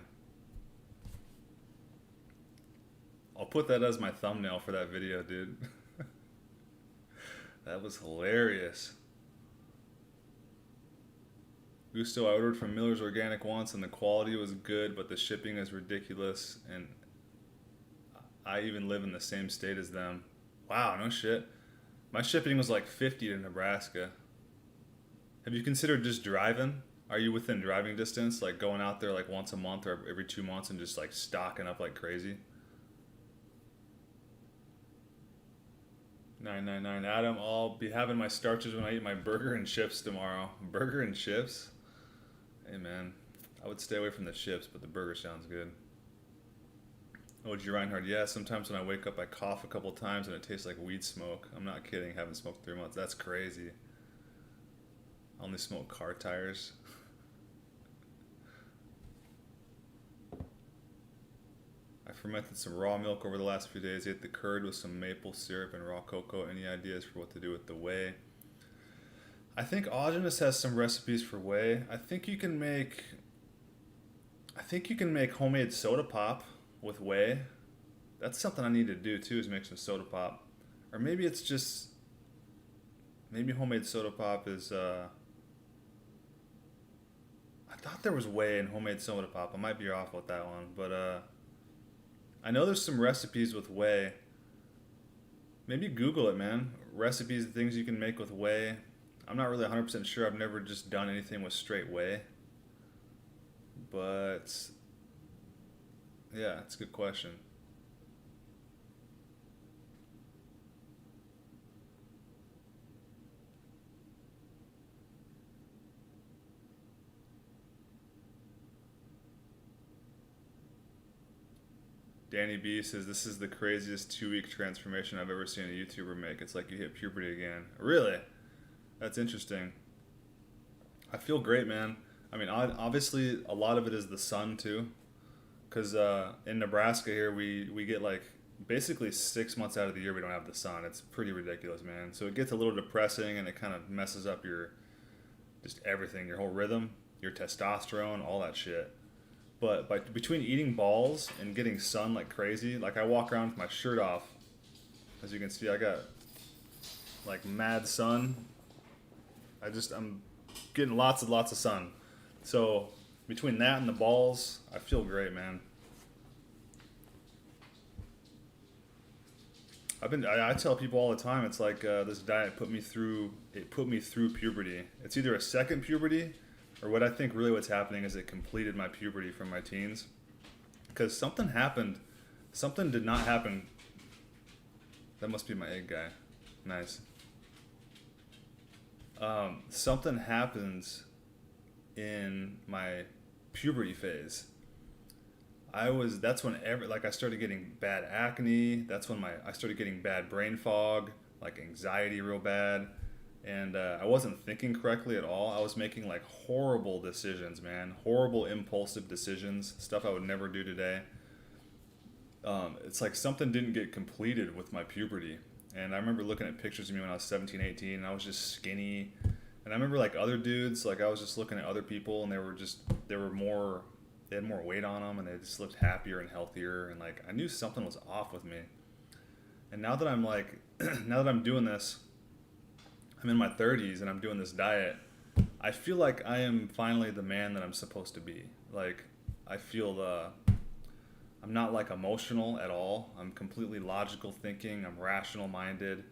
I'll put that as my thumbnail for that video, dude. That was hilarious. Gusto, I ordered from Miller's Organic once and the quality was good, but the shipping is ridiculous, and I even live in the same state as them. Wow, no shit. My shipping was like $50 to Nebraska. Have you considered just driving? Are you within driving distance? Like going out there like once a month or every 2 months and just like stocking up like crazy? 999 Adam, I'll be having my starches when I eat my burger and chips tomorrow. Burger and chips? Hey man, I would stay away from the chips, but the burger sounds good. OG Reinhardt, yeah, sometimes when I wake up I cough a couple times and it tastes like weed smoke. I'm not kidding, haven't smoked 3 months. That's crazy. I only smoke car tires. I fermented some raw milk over the last few days. Ate the curd with some maple syrup and raw cocoa. Any ideas for what to do with the whey? I think Aajonus has some recipes for whey. I think you can make homemade soda pop with whey. That's something I need to do too, is make some soda pop. Or maybe it's just, maybe homemade soda pop is, I thought there was whey in homemade soda pop. I might be off with that one, but I know there's some recipes with whey. Maybe Google it, man. Recipes, things you can make with whey. I'm not really 100% sure. I've never just done anything with straight whey. But yeah, it's a good question. Danny B says, this is the craziest 2-week transformation I've ever seen a YouTuber make. It's like you hit puberty again. Really? That's interesting. I feel great, man. I mean, obviously, a lot of it is the sun, too. Because in Nebraska here, we get like basically 6 months out of the year we don't have the sun. It's pretty ridiculous, man. So it gets a little depressing and it kind of messes up your, just everything, your whole rhythm, your testosterone, all that shit. But between eating balls and getting sun like crazy, like I walk around with my shirt off. As you can see, I got like mad sun. I'm getting lots and lots of sun. So between that and the balls, I feel great, man. I tell people all the time, it's like this diet put me through puberty. It's either a second puberty, or what I think really what's happening is it completed my puberty from my teens. Because something happened. Something did not happen. That must be my egg guy. Nice. Something happens in my puberty phase. That's when I started getting bad acne. That's when I started getting bad brain fog, like anxiety real bad. And I wasn't thinking correctly at all. I was making like horrible decisions, man. Horrible impulsive decisions. Stuff I would never do today. It's like something didn't get completed with my puberty. And I remember looking at pictures of me when I was 17, 18, and I was just skinny. And I remember like other dudes, like I was just looking at other people and they had more weight on them and they just looked happier and healthier. And like, I knew something was off with me. And now that I'm like, now that I'm doing this, I'm in my 30s and I'm doing this diet, I feel like I am finally the man that I'm supposed to be. Like, I feel I'm not like emotional at all. I'm completely logical thinking. I'm rational minded.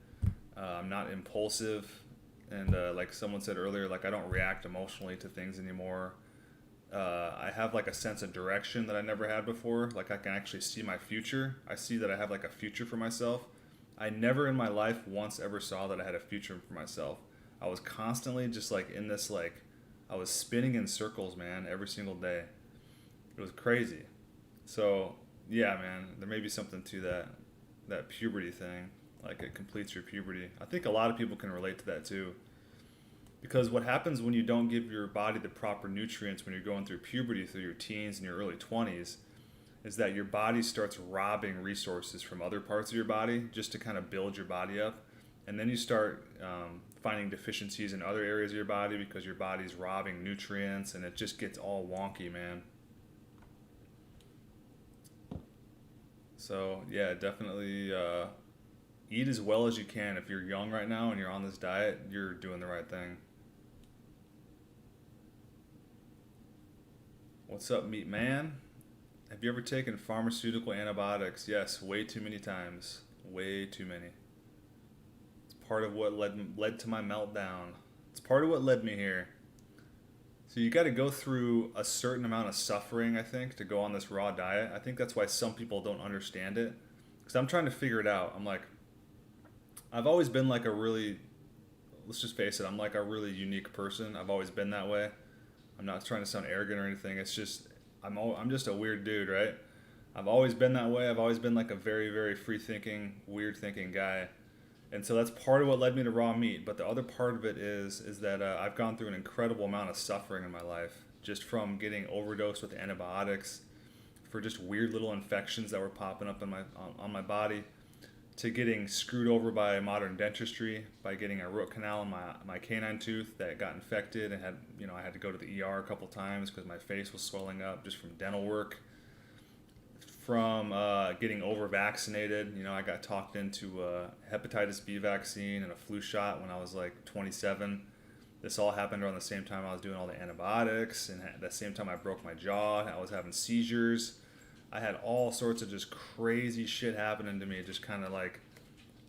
I'm not impulsive. And like someone said earlier, like I don't react emotionally to things anymore. I have like a sense of direction that I never had before. Like I can actually see my future. I see that I have like a future for myself. I never in my life once ever saw that I had a future for myself. I was constantly just like in this like, I was spinning in circles, man, every single day. It was crazy. So yeah, man, there may be something to that puberty thing. Like it completes your puberty. I think a lot of people can relate to that too. Because what happens when you don't give your body the proper nutrients when you're going through puberty, through your teens and your early 20s, is that your body starts robbing resources from other parts of your body just to kind of build your body up. And then you start finding deficiencies in other areas of your body because your body's robbing nutrients and it just gets all wonky, man. So yeah, definitely eat as well as you can. If you're young right now and you're on this diet, you're doing the right thing. What's up, meat man? Have you ever taken pharmaceutical antibiotics? Yes, way too many times. Way too many. It's part of what led to my meltdown. It's part of what led me here. So you got to go through a certain amount of suffering, I think, to go on this raw diet. I think that's why some people don't understand it. Because I'm trying to figure it out. I'm like, I've always been like let's just face it, I'm like a really unique person. I've always been that way. I'm not trying to sound arrogant or anything. It's just, I'm just a weird dude, right? I've always been that way. I've always been like a very, very free-thinking, weird-thinking guy. And so that's part of what led me to raw meat. But the other part of it is that I've gone through an incredible amount of suffering in my life, just from getting overdosed with antibiotics for just weird little infections that were popping up on my body, to getting screwed over by modern dentistry, by getting a root canal in my canine tooth that got infected and I had to go to the ER a couple times because my face was swelling up just from dental work. From getting over vaccinated, I got talked into a hepatitis B vaccine and a flu shot when I was like 27. This all happened around the same time I was doing all the antibiotics, and at the same time I broke my jaw. I was having seizures. I had all sorts of just crazy shit happening to me. Just kind of like,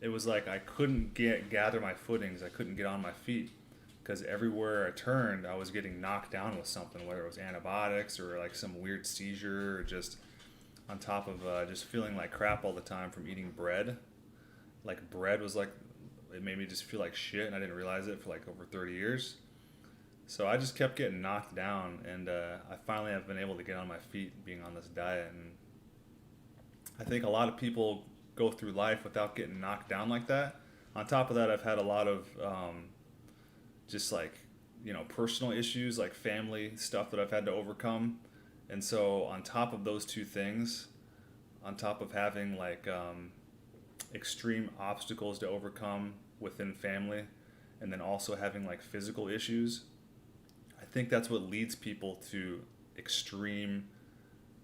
it was like I couldn't gather my footings. I couldn't get on my feet because everywhere I turned, I was getting knocked down with something, whether it was antibiotics or like some weird seizure, or just on top of just feeling like crap all the time from eating bread. Like bread was like, it made me just feel like shit, and I didn't realize it for like over 30 years. So I just kept getting knocked down, and I finally have been able to get on my feet being on this diet. And I think a lot of people go through life without getting knocked down like that. On top of that, I've had a lot of just like, personal issues, like family stuff that I've had to overcome. And so, on top of those two things, on top of having like extreme obstacles to overcome within family, and then also having like physical issues, I think that's what leads people to extreme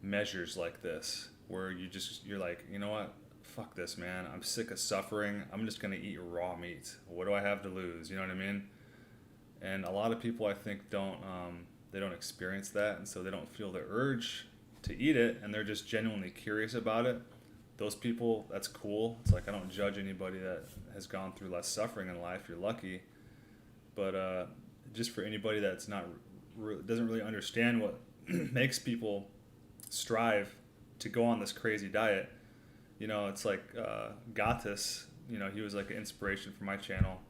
measures like this, where you're like, you know what, fuck this, man, I'm sick of suffering, I'm just gonna eat raw meat, what do I have to lose, you know what I mean? And a lot of people, I think, they don't experience that, and so they don't feel the urge to eat it, and they're just genuinely curious about it. Those people, that's cool. It's like, I don't judge anybody that has gone through less suffering in life, you're lucky. But just for anybody that's doesn't really understand what makes people strive to go on this crazy diet, it's like Gatis, he was like an inspiration for my channel,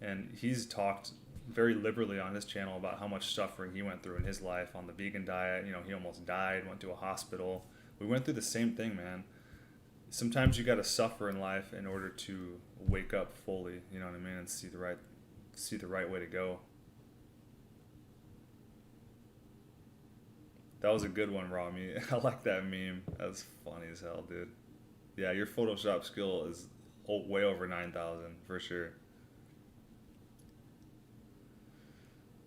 and he's talked very liberally on his channel about how much suffering he went through in his life on the vegan diet. He almost died, went to a hospital. We went through the same thing, man. Sometimes you got to suffer in life in order to wake up fully, you know what I mean, and see the right way to go. That was a good one, Raw Meat. I like that meme. That's funny as hell, dude. Yeah, your Photoshop skill is way over 9,000 for sure.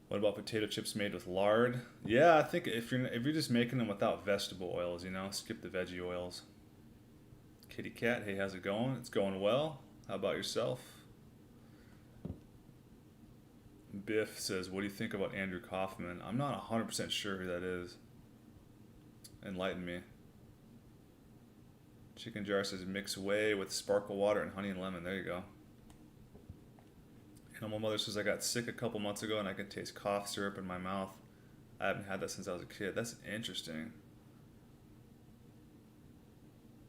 What about potato chips made with lard? Yeah, I think if you're just making them without vegetable oils, skip the veggie oils. Kitty Cat, hey, how's it going? It's going well. How about yourself? Biff says, what do you think about Andrew Kaufman? I'm not 100% sure who that is. Enlighten me. Chicken Jar says, mix whey with sparkle water and honey and lemon. There you go. Animal Mother says, I got sick a couple months ago and I can taste cough syrup in my mouth. I haven't had that since I was a kid. That's interesting.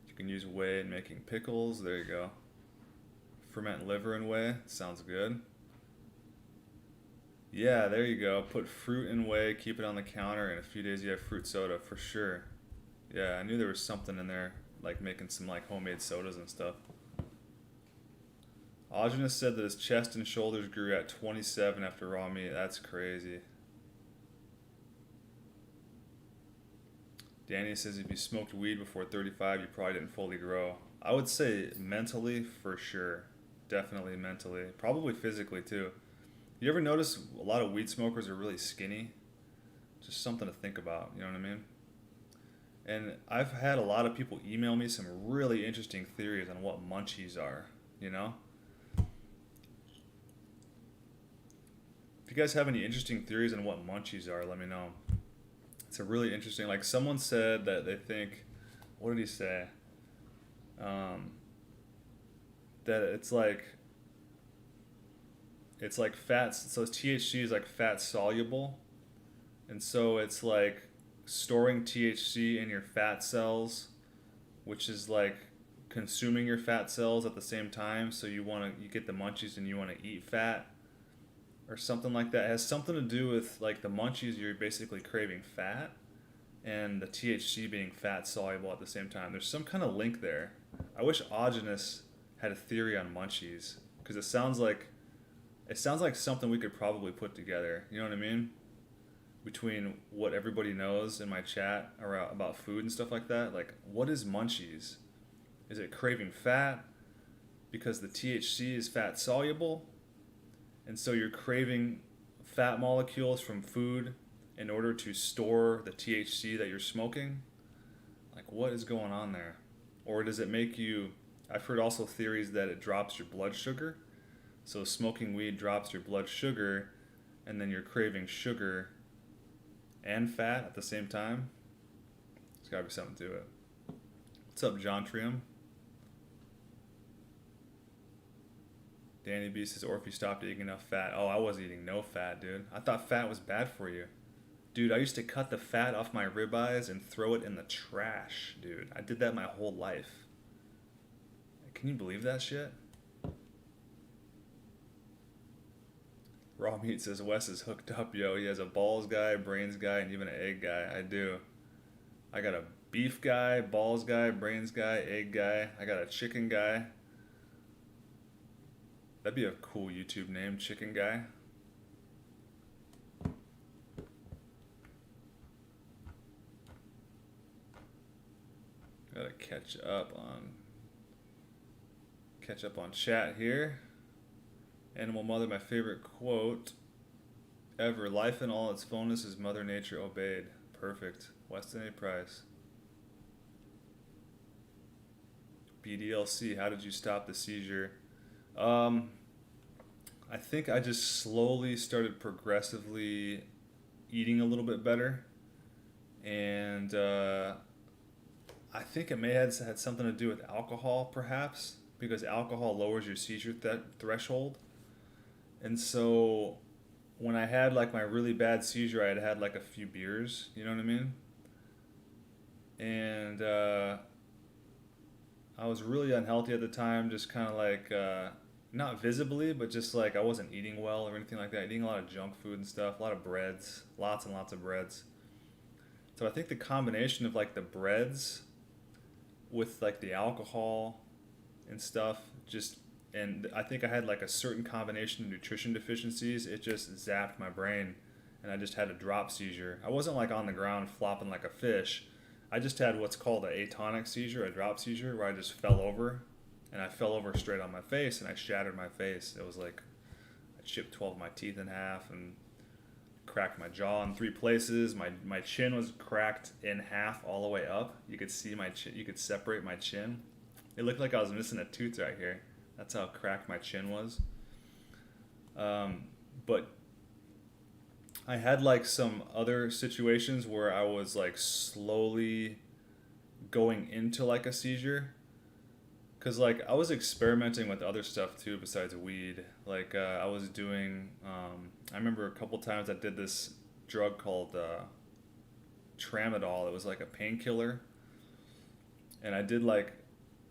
You can use whey in making pickles. There you go. Ferment liver in whey. Sounds good. Yeah, there you go. Put fruit in whey, keep it on the counter. In a few days you have fruit soda for sure. Yeah, I knew there was something in there, like making some like homemade sodas and stuff. Aajonus said that his chest and shoulders grew at 27 after raw meat. That's crazy. Danny says if you smoked weed before 35, you probably didn't fully grow. I would say mentally for sure. Definitely mentally. Probably physically too. You ever notice a lot of weed smokers are really skinny? Just something to think about, you know what I mean? And I've had a lot of people email me some really interesting theories on what munchies are, If you guys have any interesting theories on what munchies are, let me know. It's a really interesting, like someone said that they think, what did he say? That it's like fat, so THC is like fat soluble. And so it's like storing THC in your fat cells, which is like consuming your fat cells at the same time. So you get the munchies and you want to eat fat or something like that. It has something to do with like the munchies, you're basically craving fat, and the THC being fat soluble at the same time. There's some kind of link there. I wish Aajonus had a theory on munchies, because it sounds like something we could probably put together. You know what I mean? Between what everybody knows in my chat about food and stuff like that. Like, what is munchies? Is it craving fat because the THC is fat soluble? And so you're craving fat molecules from food in order to store the THC that you're smoking? Like, what is going on there? Or does it make you... I've heard also theories that it drops your blood sugar. So smoking weed drops your blood sugar, and then you're craving sugar and fat at the same time. There's got to be something to it. What's up, John Trium? Danny B says, or if you stopped eating enough fat. Oh, I wasn't eating no fat, dude. I thought fat was bad for you. Dude, I used to cut the fat off my ribeyes and throw it in the trash, dude. I did that my whole life. Can you believe that shit? Raw Meat says, Wes is hooked up, yo. He has a balls guy, brains guy, and even an egg guy. I do. I got a beef guy, balls guy, brains guy, egg guy. I got a chicken guy. That'd be a cool YouTube name, chicken guy. Gotta catch up on chat here. Animal Mother, my favorite quote ever. Life in all its fullness is Mother Nature obeyed. Perfect. Weston A. Price. BDLC, how did you stop the seizure? I think I just slowly started progressively eating a little bit better. And I think it may have had something to do with alcohol, perhaps, because alcohol lowers your seizure threshold. And so when I had like my really bad seizure, I had like a few beers, you know what I mean? And I was really unhealthy at the time, just kind of like, not visibly, but just like I wasn't eating well or anything like that. Eating a lot of junk food and stuff, a lot of breads, lots and lots of breads. So I think the combination of like the breads with like the alcohol and stuff, and I think I had like a certain combination of nutrition deficiencies. It just zapped my brain, and I just had a drop seizure. I wasn't like on the ground flopping like a fish. I just had what's called an atonic seizure, a drop seizure, where I just fell over, and I fell over straight on my face, and I shattered my face. It was like I chipped 12 of my teeth in half and cracked my jaw in 3 places. My chin was cracked in half all the way up. You could see my chin. You could separate my chin. It looked like I was missing a tooth right here. That's how cracked my chin was. But I had like some other situations where I was like slowly going into like a seizure. Cause like I was experimenting with other stuff too besides weed. Like I was doing, I remember a couple times I did this drug called tramadol. It was like a painkiller, and I did like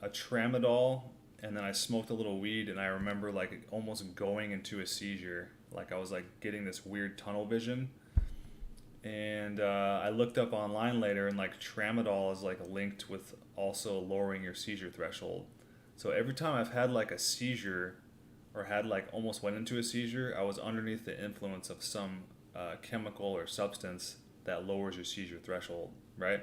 a tramadol, and then I smoked a little weed, and I remember like almost going into a seizure. Like I was like getting this weird tunnel vision, and I looked up online later, and like tramadol is like linked with also lowering your seizure threshold. So every time I've had like a seizure or had like almost went into a seizure, I was underneath the influence of some chemical or substance that lowers your seizure threshold, right?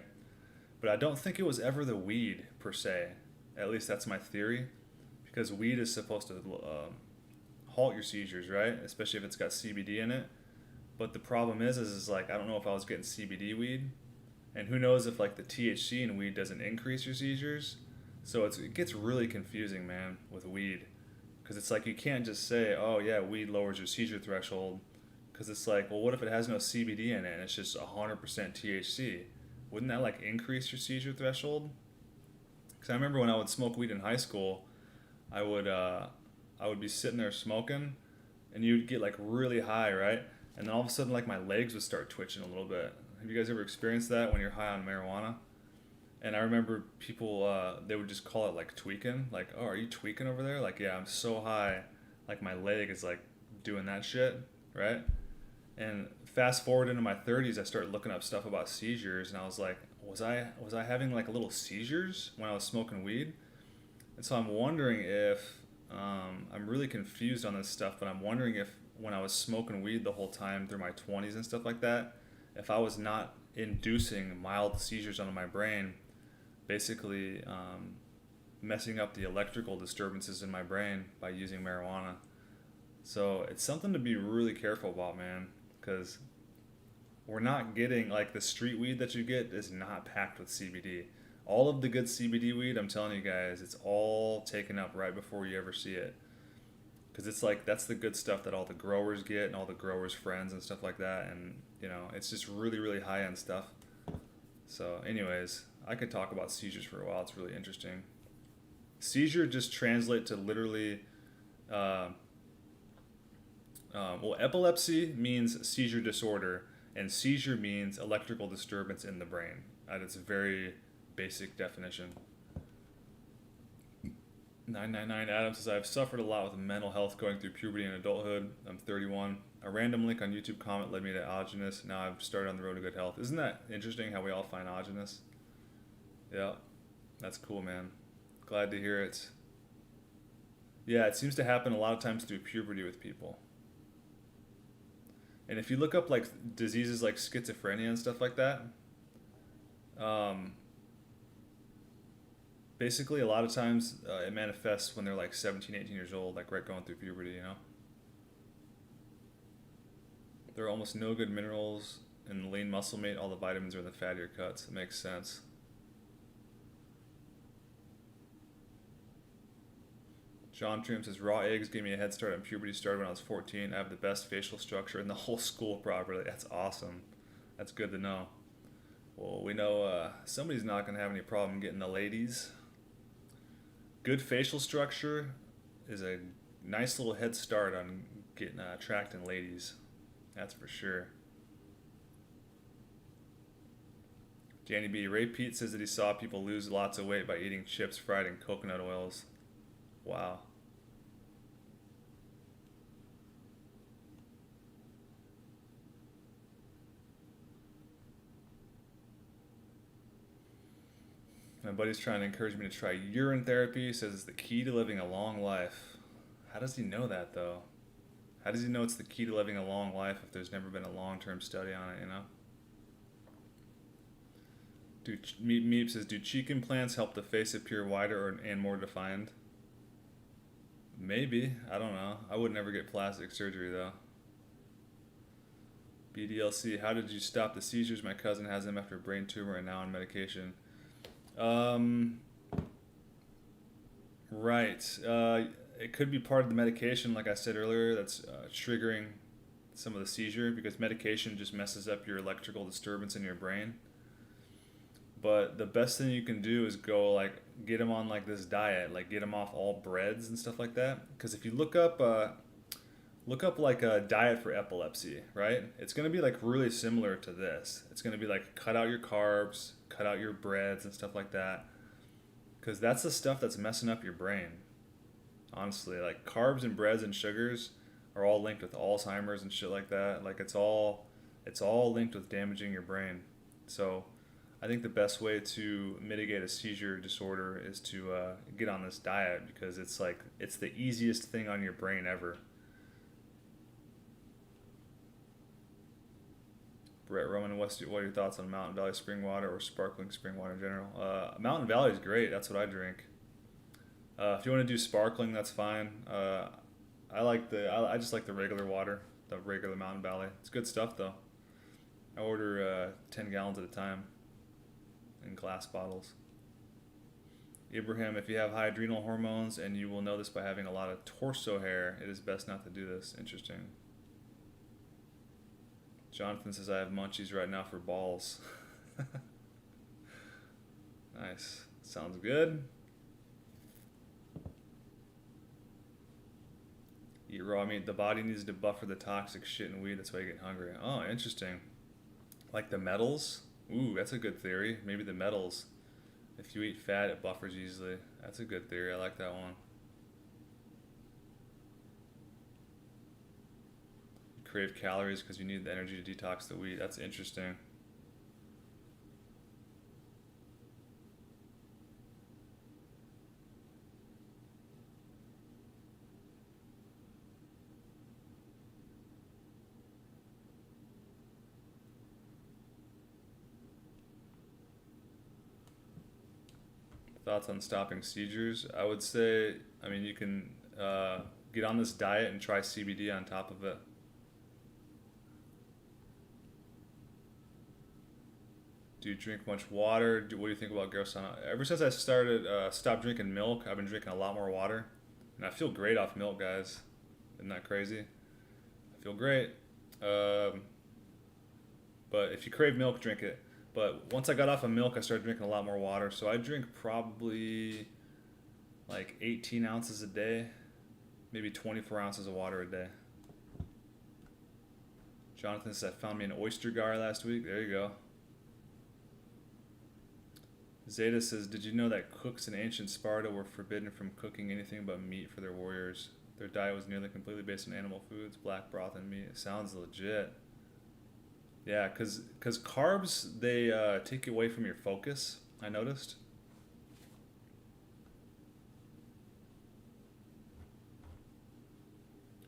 But I don't think it was ever the weed per se. At least that's my theory, because weed is supposed to halt your seizures, right? Especially if it's got CBD in it. But the problem is like I don't know if I was getting CBD weed, and who knows if like the THC in weed doesn't increase your seizures. So it gets really confusing, man, with weed, because it's like you can't just say, oh yeah, weed lowers your seizure threshold, because it's like, well, what if it has no CBD in it and it's just 100% THC? Wouldn't that like increase your seizure threshold? Because I remember when I would smoke weed in high school, I would be sitting there smoking, and you'd get like really high, right? And then all of a sudden, like my legs would start twitching a little bit. Have you guys ever experienced that when you're high on marijuana? And I remember people, they would just call it like tweaking. Like, oh, are you tweaking over there? Like, yeah, I'm so high. Like my leg is like doing that shit, right? And fast forward into my 30s, I started looking up stuff about seizures, and I was like, was I having like little seizures when I was smoking weed? And so I'm wondering if, I'm really confused on this stuff, but I'm wondering if when I was smoking weed the whole time through my 20s and stuff like that, if I was not inducing mild seizures onto my brain, basically messing up the electrical disturbances in my brain by using marijuana. So it's something to be really careful about, man, because we're not getting, like, the street weed that you get is not packed with CBD. All of the good CBD weed, I'm telling you guys, it's all taken up right before you ever see it. Because it's like, that's the good stuff that all the growers get and all the growers' friends and stuff like that. And, you know, it's just really, really high-end stuff. So anyways, I could talk about seizures for a while. It's really interesting. Seizure just translate to literally, well, epilepsy means seizure disorder, and seizure means electrical disturbance in the brain at its very basic definition. 999 Adam says, I've suffered a lot with mental health going through puberty and adulthood. I'm 31. A random link on YouTube comment led me to Aajonus. Now I've started on the road to good health. Isn't that interesting how we all find Aajonus? Yeah, that's cool, man. Glad to hear it. Yeah, it seems to happen a lot of times through puberty with people. And if you look up like diseases like schizophrenia and stuff like that, um, basically a lot of times it manifests when they're like 17, 18 years old, like right going through puberty, you know? There are almost no good minerals in the lean muscle meat. All the vitamins are in the fattier cuts. It makes sense. John Trim says raw eggs gave me a head start on puberty. Started when I was 14. I have the best facial structure in the whole school. Properly. That's awesome. That's good to know. Well, we know somebody's not going to have any problem getting the ladies. Good facial structure is a nice little head start on getting attracting ladies. That's for sure. Danny B. Ray Pete says that he saw people lose lots of weight by eating chips fried in coconut oils. Wow. My buddy's trying to encourage me to try urine therapy. He says it's the key to living a long life. How does he know that, though? How does he know it's the key to living a long life if there's never been a long-term study on it, you know? Meep says, do cheek implants help the face appear wider and more defined? Maybe. I don't know. I would never get plastic surgery, though. BDLC, how did you stop the seizures? My cousin has them after a brain tumor and now on medication. Right. It could be part of the medication, like I said earlier, that's triggering some of the seizure because medication just messes up your electrical disturbance in your brain. But the best thing you can do is go like get them on like this diet, like get them off all breads and stuff like that. Because if you look up like a diet for epilepsy, right? It's gonna be like really similar to this. It's gonna be like cut out your carbs, cut out your breads and stuff like that. Because that's the stuff that's messing up your brain. Honestly, like carbs and breads and sugars are all linked with Alzheimer's and shit like that. Like it's all linked with damaging your brain. So I think the best way to mitigate a seizure disorder is to get on this diet because it's like it's the easiest thing on your brain ever. Brett Roman, what are your thoughts on Mountain Valley spring water or sparkling spring water in general? Mountain Valley is great. That's what I drink. If you want to do sparkling, that's fine. I just like the regular water, the regular Mountain Valley. It's good stuff though. I order 10 gallons at a time in glass bottles. Ibrahim, if you have high adrenal hormones, and you will know this by having a lot of torso hair, it is best not to do this. Interesting. Jonathan says I have munchies right now for balls. Nice. Sounds good. Eat raw meat. The body needs to buffer the toxic shit in weed. That's why you get hungry. Oh, interesting. Like the metals? Ooh, that's a good theory. Maybe the metals. If you eat fat, it buffers easily. That's a good theory. I like that one. You crave calories because you need the energy to detox the wheat. That's interesting. Thoughts on stopping seizures? I would say, I mean, you can get on this diet and try CBD on top of it. Do you drink much water? What do you think about Garosana? Ever since I stopped drinking milk, I've been drinking a lot more water. And I feel great off milk, guys. Isn't that crazy? I feel great. Um, but if you crave milk, drink it. But once I got off of milk, I started drinking a lot more water. So I drink probably like 18 ounces a day, maybe 24 ounces of water a day. Jonathan said, found me an oyster gar last week. There you go. Zeta says, did you know that cooks in ancient Sparta were forbidden from cooking anything but meat for their warriors? Their diet was nearly completely based on animal foods, black broth, and meat. It sounds legit. Yeah, because carbs, they take away from your focus. I noticed.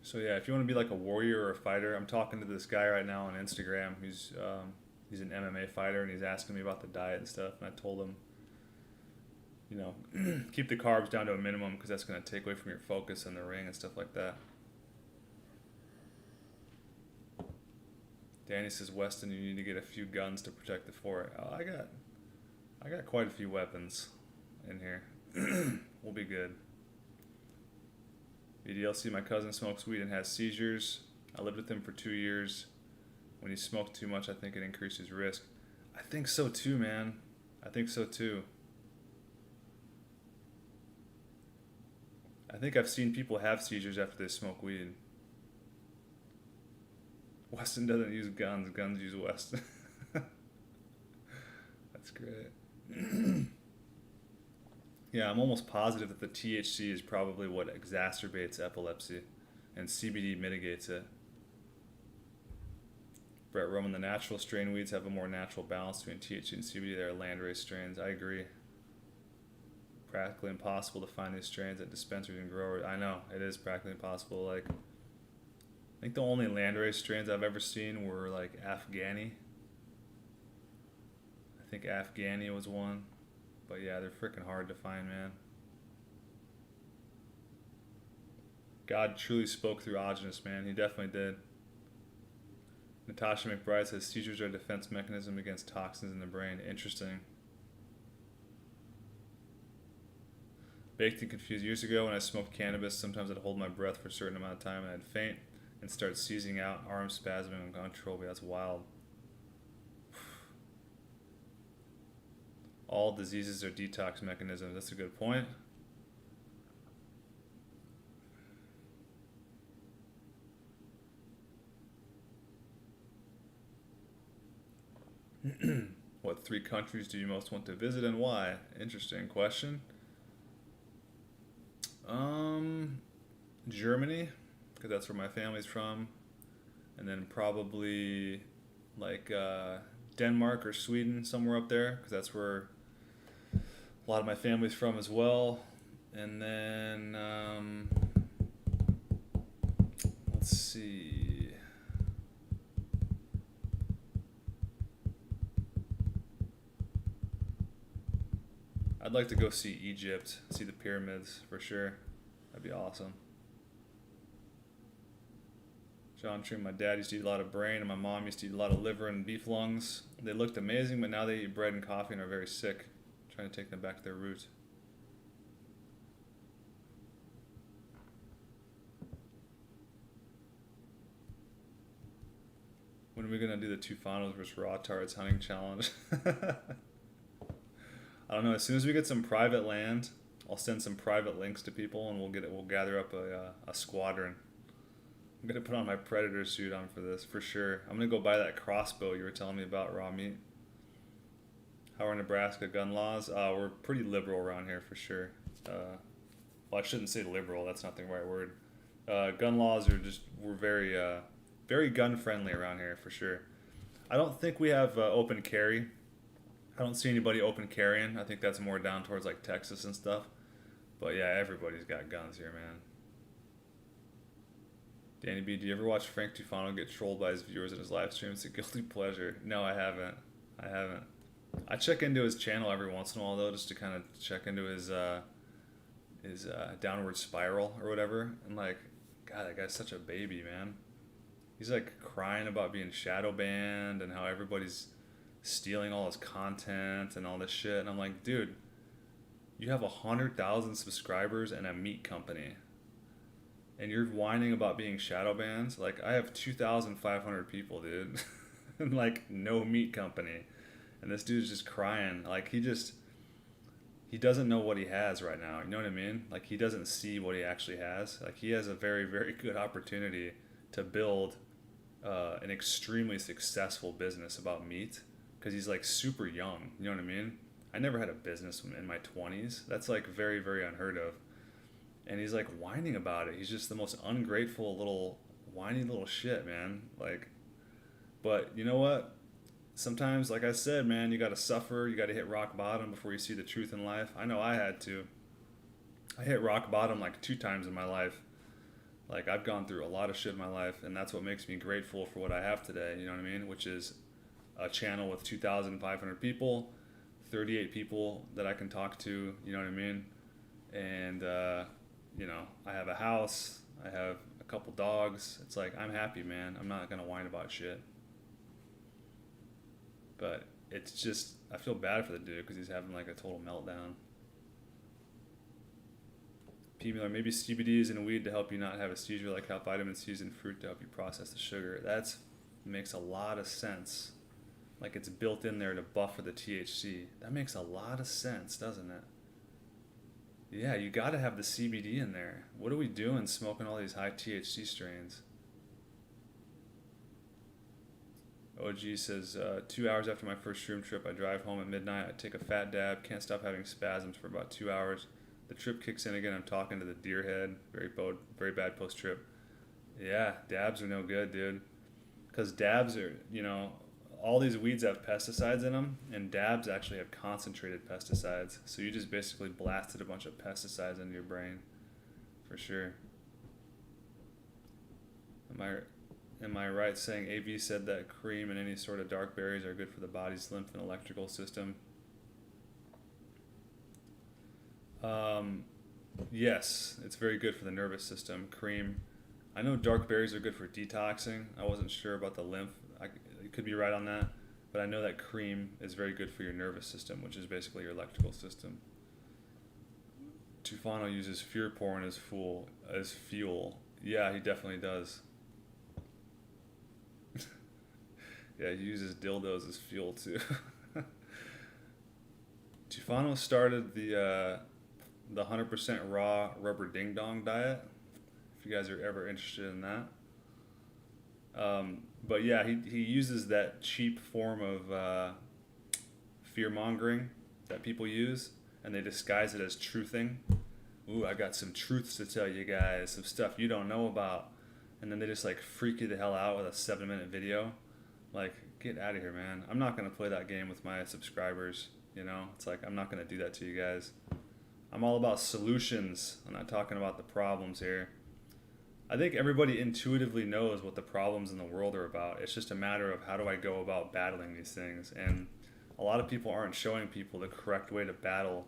So yeah, if you want to be like a warrior or a fighter, I'm talking to this guy right now on Instagram. He's an MMA fighter, and he's asking me about the diet and stuff. And I told him, you know, keep the carbs down to a minimum because that's going to take away from your focus in the ring and stuff like that. Danny says, Weston, you need to get a few guns to protect the fort. Oh, I got quite a few weapons in here. We'll be good. VDLC, my cousin smokes weed and has seizures. I lived with him for 2 years. When he smoked too much, I think it increased his risk. I think so too, man. I think so too. I think I've seen people have seizures after they smoke weed. Weston doesn't use guns. Guns use Weston. That's great. Yeah, I'm almost positive that the THC is probably what exacerbates epilepsy, and CBD mitigates it. Brett Roman, the natural strain weeds have a more natural balance between THC and CBD. They are landrace strains. I agree. Practically impossible to find these strains at dispensaries and growers. I know, it is practically impossible. Like, I think the only landrace strains I've ever seen were like Afghani. I think Afghani was one. But yeah, they're freaking hard to find, man. God truly spoke through Aajonus, man. He definitely did. Natasha McBride says seizures are a defense mechanism against toxins in the brain. Interesting. Baked and confused. Years ago when I smoked cannabis, sometimes I'd hold my breath for a certain amount of time and I'd faint and start seizing out, arms spasming uncontrollably. That's wild. All diseases are detox mechanisms. That's a good point. What 3 countries do you most want to visit and why? Interesting question. Germany, because that's where my family's from, and then probably like Denmark or Sweden, somewhere up there, because that's where a lot of my family's from as well. And then let's see. I'd like to go see Egypt, see the pyramids for sure. That'd be awesome. John Trim, my dad used to eat a lot of brain and my mom used to eat a lot of liver and beef lungs. They looked amazing, but now they eat bread and coffee and are very sick. I'm trying to take them back to their roots. When are we going to do the Tufanos versus Raw Tarts hunting challenge? I don't know. As soon as we get some private land, I'll send some private links to people and we'll gather up a squadron. I'm going to put on my predator suit on for this, for sure. I'm going to go buy that crossbow you were telling me about, raw meat. How are Nebraska gun laws? We're pretty liberal around here, for sure. Well, I shouldn't say liberal. That's not the right word. Gun laws are just, we're very gun friendly around here, for sure. I don't think we have open carry. I don't see anybody open carrying. I think that's more down towards like Texas and stuff. But yeah, everybody's got guns here, man. Danny B, do you ever watch Frank Tufano get trolled by his viewers in his live stream? It's a guilty pleasure. No, I haven't. I check into his channel every once in a while though, just to kind of check into his downward spiral or whatever. And like, God, that guy's such a baby, man. He's like crying about being shadow banned and how everybody's stealing all his content and all this shit. And I'm like, dude, you have 100,000 subscribers and a meat company. And you're whining about being shadow banned? Like, I have 2,500 people, dude. And, like, no meat company. And this dude's just crying. Like, he doesn't know what he has right now. You know what I mean? Like, he doesn't see what he actually has. Like, he has a very, very good opportunity to build an extremely successful business about meat. Because he's, like, super young. You know what I mean? I never had a business in my 20s. That's, like, very, very unheard of. And he's like whining about it. He's just the most ungrateful little whiny little shit, man. Like, but you know what? sometimes, like I said, man, you got to suffer. You got to hit rock bottom before you see the truth in life. I know I had to. I hit rock bottom like 2 times in my life. Like, I've gone through a lot of shit in my life, and that's what makes me grateful for what I have today, you know what I mean? Which is a channel with 2,500 people, 38 people that I can talk to, you know what I mean? And, you know, I have a house, I have a couple dogs. It's like, I'm happy, man. I'm not going to whine about shit. But it's just, I feel bad for the dude because he's having like a total meltdown. P. Miller, maybe CBD is in weed to help you not have a seizure, like how vitamin C is in fruit to help you process the sugar. That makes a lot of sense. Like it's built in there to buffer the THC. That makes a lot of sense, doesn't it? Yeah, you got to have the CBD in there. What are we doing smoking all these high THC strains? OG says, 2 hours after my first shroom trip, I drive home at midnight. I take a fat dab, can't stop having spasms for about 2 hours. The trip kicks in again. I'm talking to the deer head. Very bad post-trip. Yeah, dabs are no good, dude. Because dabs are, you know, all these weeds have pesticides in them, and dabs actually have concentrated pesticides. So you just basically blasted a bunch of pesticides into your brain, for sure. Am I right saying AV said that cream and any sort of dark berries are good for the body's lymph and electrical system? Yes, it's very good for the nervous system. Cream. I know dark berries are good for detoxing. I wasn't sure about the lymph. You could be right on that, but I know that cream is very good for your nervous system, which is basically your electrical system. Tufano uses fear porn as fuel. Yeah, he definitely does. Yeah, he uses dildos as fuel too. Tufano started the 100% raw rubber ding dong diet. If you guys are ever interested in that. But yeah, he uses that cheap form of fear mongering that people use, and they disguise it as truthing. Ooh, I got some truths to tell you guys, some stuff you don't know about, and then they just like freak you the hell out with a 7-minute video. Like, get out of here, man. I'm not gonna play that game with my subscribers. You know, it's like I'm not gonna do that to you guys. I'm all about solutions. I'm not talking about the problems here. I think everybody intuitively knows what the problems in the world are about. It's just a matter of how do I go about battling these things. And a lot of people aren't showing people the correct way to battle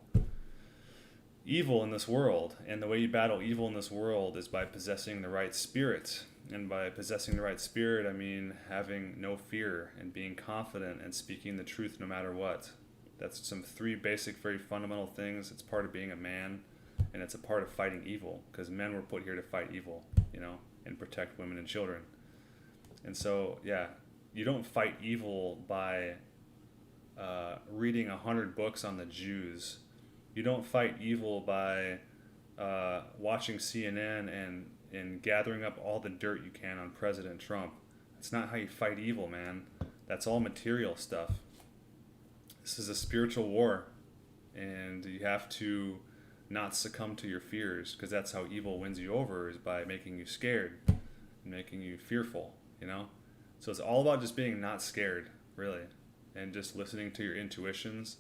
evil in this world. And the way you battle evil in this world is by possessing the right spirit. And by possessing the right spirit, I mean having no fear and being confident and speaking the truth no matter what. That's some 3 basic, very fundamental things. It's part of being a man, and it's a part of fighting evil, because men were put here to fight evil, you know, and protect women and children. And so, yeah, you don't fight evil by reading 100 books on the Jews. You don't fight evil by watching CNN and gathering up all the dirt you can on President Trump. That's not how you fight evil, man. That's all material stuff. This is a spiritual war, and you have to not succumb to your fears, because that's how evil wins you over, is by making you scared and making you fearful, you know? So it's all about just being not scared, really, and just listening to your intuitions.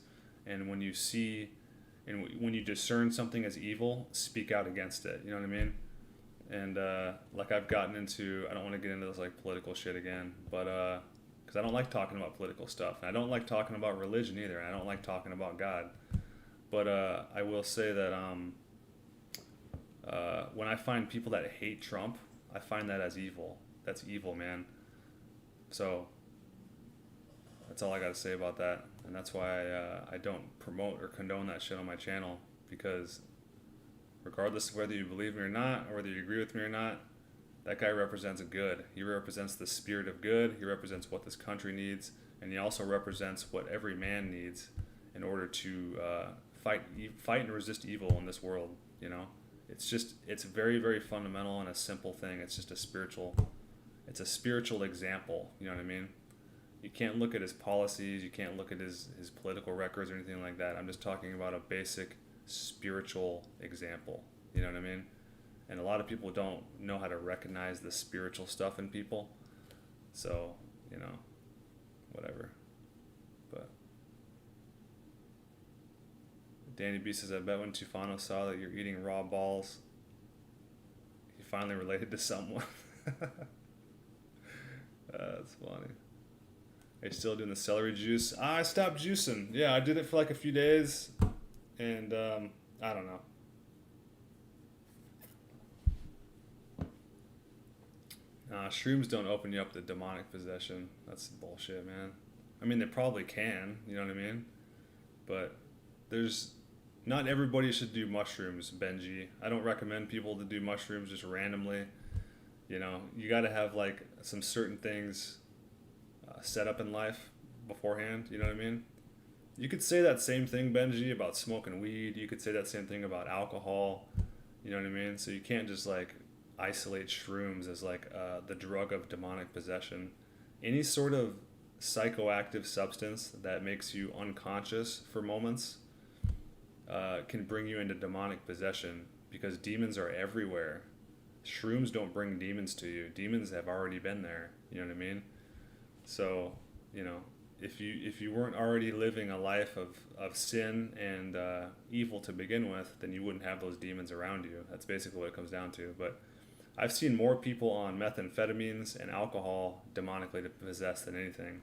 And when you see and when you discern something as evil, speak out against it, you know what I mean? And like I've gotten into, I don't want to get into this like political shit again, but because I don't like talking about political stuff, and I don't like talking about religion either, and I don't like talking about God. But I will say that when I find people that hate Trump, I find that as evil. That's evil, man. So that's all I got to say about that. And that's why I don't promote or condone that shit on my channel, because regardless of whether you believe me or not, or whether you agree with me or not, that guy represents good. He represents the spirit of good. He represents what this country needs. And he also represents what every man needs in order to fight and resist evil in this world, you know? It's very, very fundamental and a simple thing. It's just a spiritual example, you know what I mean? You can't look at his policies, you can't look at his political records or anything like that. I'm just talking about a basic spiritual example, you know what I mean? And a lot of people don't know how to recognize the spiritual stuff in people. So, you know, whatever. But Danny B says, I bet when Tufano saw that you're eating raw balls, he finally related to someone. That's funny. Are you still doing the celery juice? I stopped juicing. Yeah, I did it for like a few days, and I don't know. Shrooms don't open you up to demonic possession. That's bullshit, man. I mean, they probably can, you know what I mean? But not everybody should do mushrooms, Benji. I don't recommend people to do mushrooms just randomly. You know, you got to have like some certain things set up in life beforehand, you know what I mean? You could say that same thing, Benji, about smoking weed. You could say that same thing about alcohol, you know what I mean? So you can't just like isolate shrooms as like the drug of demonic possession. Any sort of psychoactive substance that makes you unconscious for moments can bring you into demonic possession, because demons are everywhere. Shrooms don't bring demons to you. Demons have already been there, you know what I mean? So, you know, if you weren't already living a life of sin and evil to begin with, then you wouldn't have those demons around you. That's basically what it comes down to. But I've seen more people on methamphetamines and alcohol demonically possessed than anything.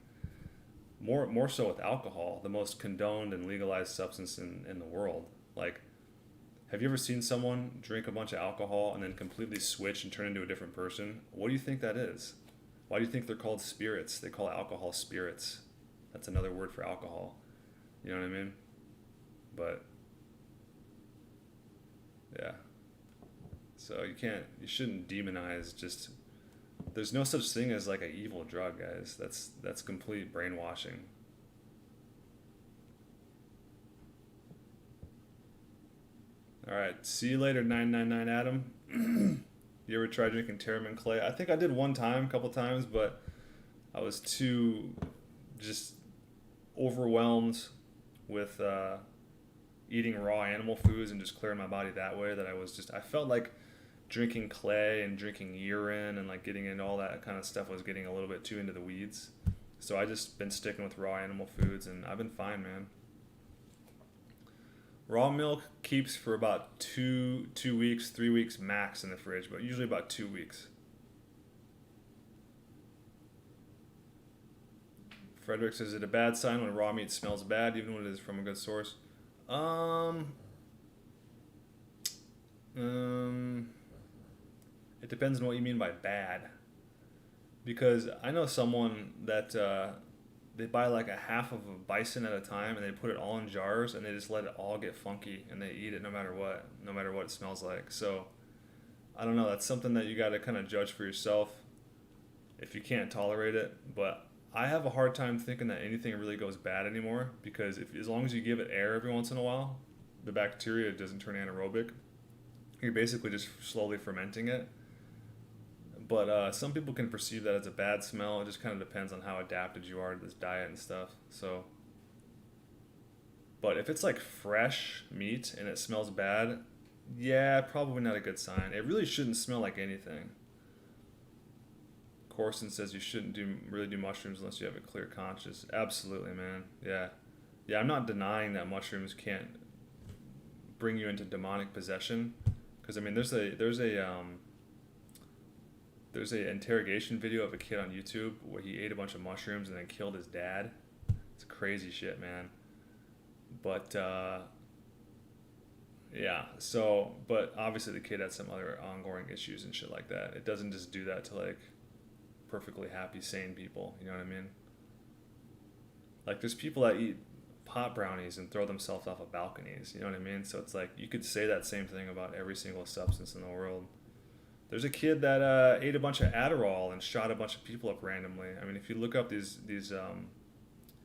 More so with alcohol, the most condoned and legalized substance in the world. Like, have you ever seen someone drink a bunch of alcohol and then completely switch and turn into a different person? What do you think that is? Why do you think they're called spirits? They call alcohol spirits. That's another word for alcohol. You know what I mean? But, yeah. So you shouldn't demonize just, there's no such thing as like an evil drug, guys. That's complete brainwashing. All right, see you later, 999 Adam. You ever tried drinking Terramin Clay? I think I did one time, a couple times, but I was too just overwhelmed with eating raw animal foods and just clearing my body that way that I felt like drinking clay and drinking urine and like getting into all that kind of stuff was getting a little bit too into the weeds. So I just been sticking with raw animal foods, and I've been fine, man. Raw milk keeps for about 2 weeks, 3 weeks max in the fridge, but usually about 2 weeks. Frederick says, is it a bad sign when raw meat smells bad, even when it is from a good source? It depends on what you mean by bad. Because I know someone that they buy like a half of a bison at a time, and they put it all in jars, and they just let it all get funky, and they eat it no matter what it smells like. So I don't know, that's something that you got to kind of judge for yourself if you can't tolerate it. But I have a hard time thinking that anything really goes bad anymore, because as long as you give it air every once in a while, the bacteria doesn't turn anaerobic. You're basically just slowly fermenting it. But some people can perceive that as a bad smell. It just kind of depends on how adapted you are to this diet and stuff. So, but if it's like fresh meat and it smells bad, yeah, probably not a good sign. It really shouldn't smell like anything. Corson says you shouldn't really do mushrooms unless you have a clear conscience. Absolutely, man. Yeah. I'm not denying that mushrooms can't bring you into demonic possession, because I mean, there's an interrogation video of a kid on YouTube where he ate a bunch of mushrooms and then killed his dad. It's crazy shit, man. But yeah. So, but obviously the kid had some other ongoing issues and shit like that. It doesn't just do that to like perfectly happy, sane people. You know what I mean? Like, there's people that eat pot brownies and throw themselves off of balconies. You know what I mean? So it's like, you could say that same thing about every single substance in the world. There's a kid that ate a bunch of Adderall and shot a bunch of people up randomly. I mean, if you look up these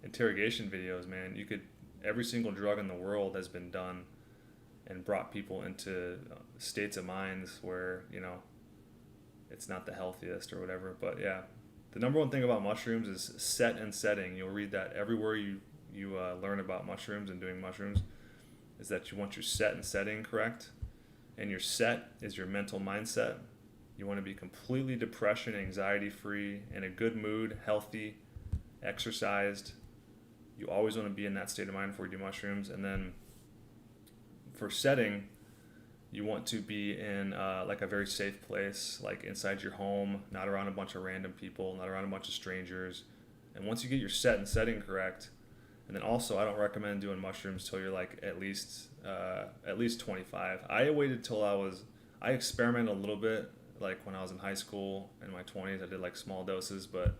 interrogation videos, man, every single drug in the world has been done and brought people into states of minds where, you know, it's not the healthiest or whatever. But yeah, the number one thing about mushrooms is set and setting. You'll read that everywhere you learn about mushrooms and doing mushrooms, is that you want your set and setting correct. And your set is your mental mindset. You want to be completely depression, anxiety free, in a good mood, healthy, exercised. You always want to be in that state of mind before you do mushrooms. And then for setting, you want to be in like a very safe place, like inside your home, not around a bunch of random people, not around a bunch of strangers. And once you get your set and setting correct, and then also I don't recommend doing mushrooms till you're like at least 25. I waited till I experimented a little bit, like when I was in high school in my 20s. I did like small doses, but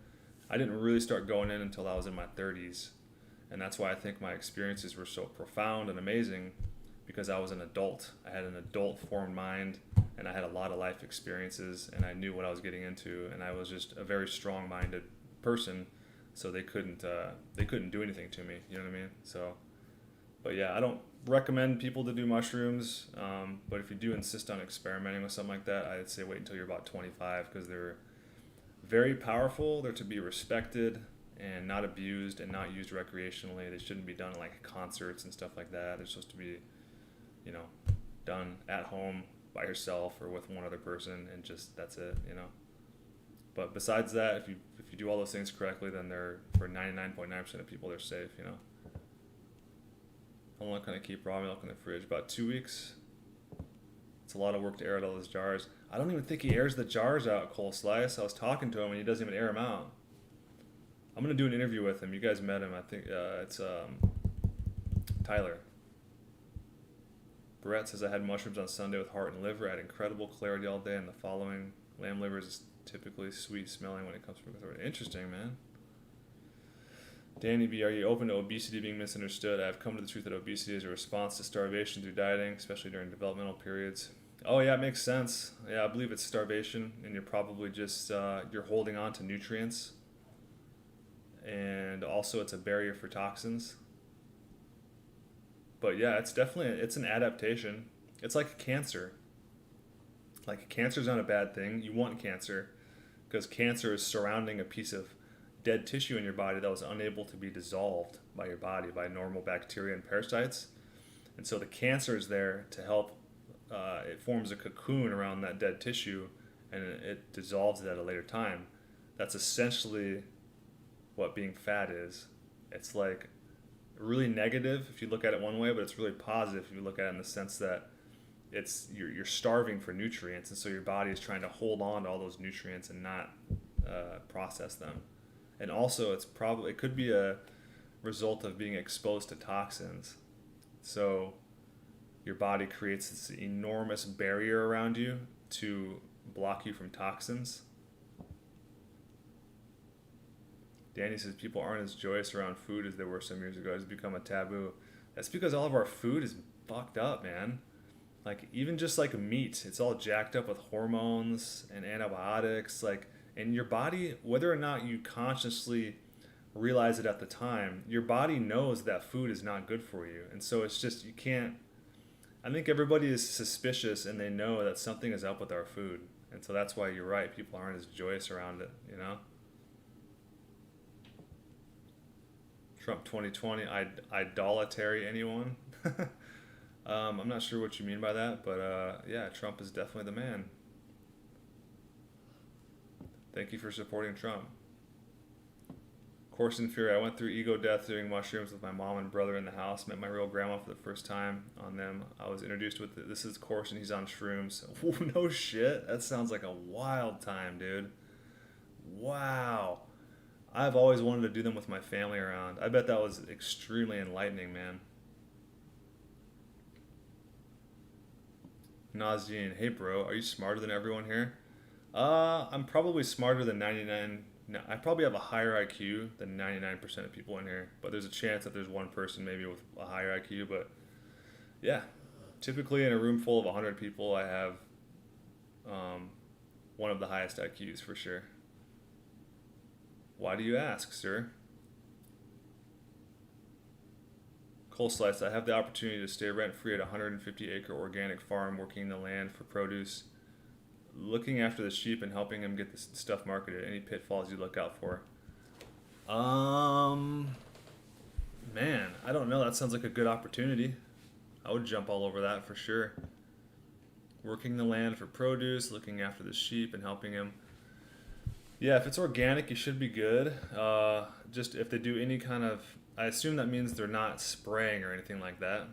I didn't really start going in until I was in my 30s. And that's why I think my experiences were so profound and amazing, because I was an adult. I had an adult formed mind, and I had a lot of life experiences, and I knew what I was getting into, and I was just a very strong-minded person, so they couldn't do anything to me, you know what I mean? So, but yeah, I don't recommend people to do mushrooms, but if you do insist on experimenting with something like that, I'd say wait until you're about 25, because they're very powerful. They're to be respected and not abused and not used recreationally. They shouldn't be done at like concerts and stuff like that. They're supposed to be, you know, done at home by yourself or with one other person, and just that's it, you know. But besides that, if you do all those things correctly, then they're, for 99.9% of people, they're safe, you know. How long can I keep raw milk in the fridge? About 2 weeks. It's a lot of work to air out all those jars. I don't even think he airs the jars out, Cole Slice. I was talking to him and he doesn't even air them out. I'm going to do an interview with him. You guys met him. I think it's Tyler. Brett says, I had mushrooms on Sunday with heart and liver. I had incredible clarity all day, and the following. Lamb liver is typically sweet smelling when it comes from the. Interesting, man. Danny B, are you open to obesity being misunderstood? I've come to the truth that obesity is a response to starvation through dieting, especially during developmental periods. Oh yeah, it makes sense. Yeah, I believe it's starvation, and you're probably just you're holding on to nutrients, and also it's a barrier for toxins. But yeah, it's an adaptation. It's like cancer. Like, cancer's not a bad thing. You want cancer because cancer is surrounding a piece of dead tissue in your body that was unable to be dissolved by your body by normal bacteria and parasites. And so the cancer is there to help. It forms a cocoon around that dead tissue, and it dissolves it at a later time. That's essentially what being fat is. It's like really negative if you look at it one way, but it's really positive if you look at it in the sense that you're starving for nutrients, and so your body is trying to hold on to all those nutrients and not process them. And also it could be a result of being exposed to toxins. So your body creates this enormous barrier around you to block you from toxins. Danny says people aren't as joyous around food as they were some years ago. It's become a taboo. That's because all of our food is fucked up, man. Like, even just like meat, it's all jacked up with hormones and antibiotics. Like, and your body, whether or not you consciously realize it at the time, your body knows that food is not good for you. And so it's just, you can't, I think everybody is suspicious and they know that something is up with our food. And so that's why you're right, people aren't as joyous around it, you know? Trump 2020, idolatry anyone? I'm not sure what you mean by that, but yeah, Trump is definitely the man. Thank you for supporting Trump. Course in Fury, I went through ego death doing mushrooms with my mom and brother in the house. Met my real grandma for the first time on them. I was introduced with this is Course and he's on shrooms. Oh, no shit. That sounds like a wild time, dude. Wow. I've always wanted to do them with my family around. I bet that was extremely enlightening, man. Nazine, hey bro, are you smarter than everyone here? I'm probably smarter than 99. No, I probably have a higher IQ than 99% of people in here, but there's a chance that there's one person maybe with a higher IQ. But yeah, typically in a room full of 100 people, I have one of the highest IQs for sure. Why do you ask, sir? Cole Slice, I have the opportunity to stay rent-free at a 150-acre organic farm, working the land for produce, looking after the sheep and helping them get this stuff marketed. Any pitfalls you look out for? Man, I don't know. That sounds like a good opportunity. I would jump all over that for sure. Working the land for produce, looking after the sheep and helping them. Yeah, if it's organic, you should be good. Just if they do any kind of I assume that means they're not spraying or anything like that.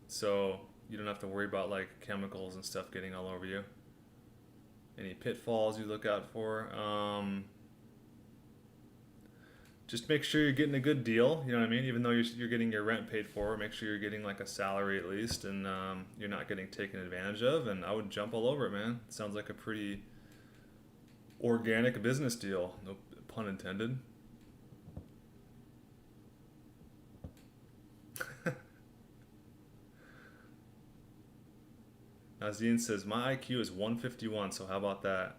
So you don't have to worry about like chemicals and stuff getting all over you. Any pitfalls you look out for? Just make sure you're getting a good deal. You know what I mean? Even though you're getting your rent paid for, make sure you're getting like a salary at least, and you're not getting taken advantage of. And I would jump all over it, man. It sounds like a pretty organic business deal. No pun intended. Nazine says, my IQ is 151, so how about that?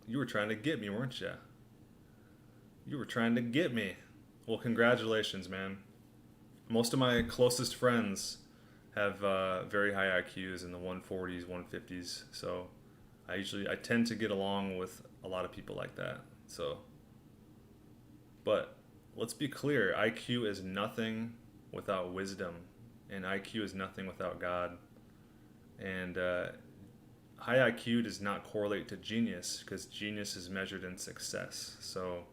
You were trying to get me, weren't you? You were trying to get me. Well, congratulations, man. Most of my closest friends have very high IQs in the 140s, 150s, so I tend to get along with a lot of people like that. So, but let's be clear, IQ is nothing without wisdom, and IQ is nothing without God. And high IQ does not correlate to genius, because genius is measured in success. So,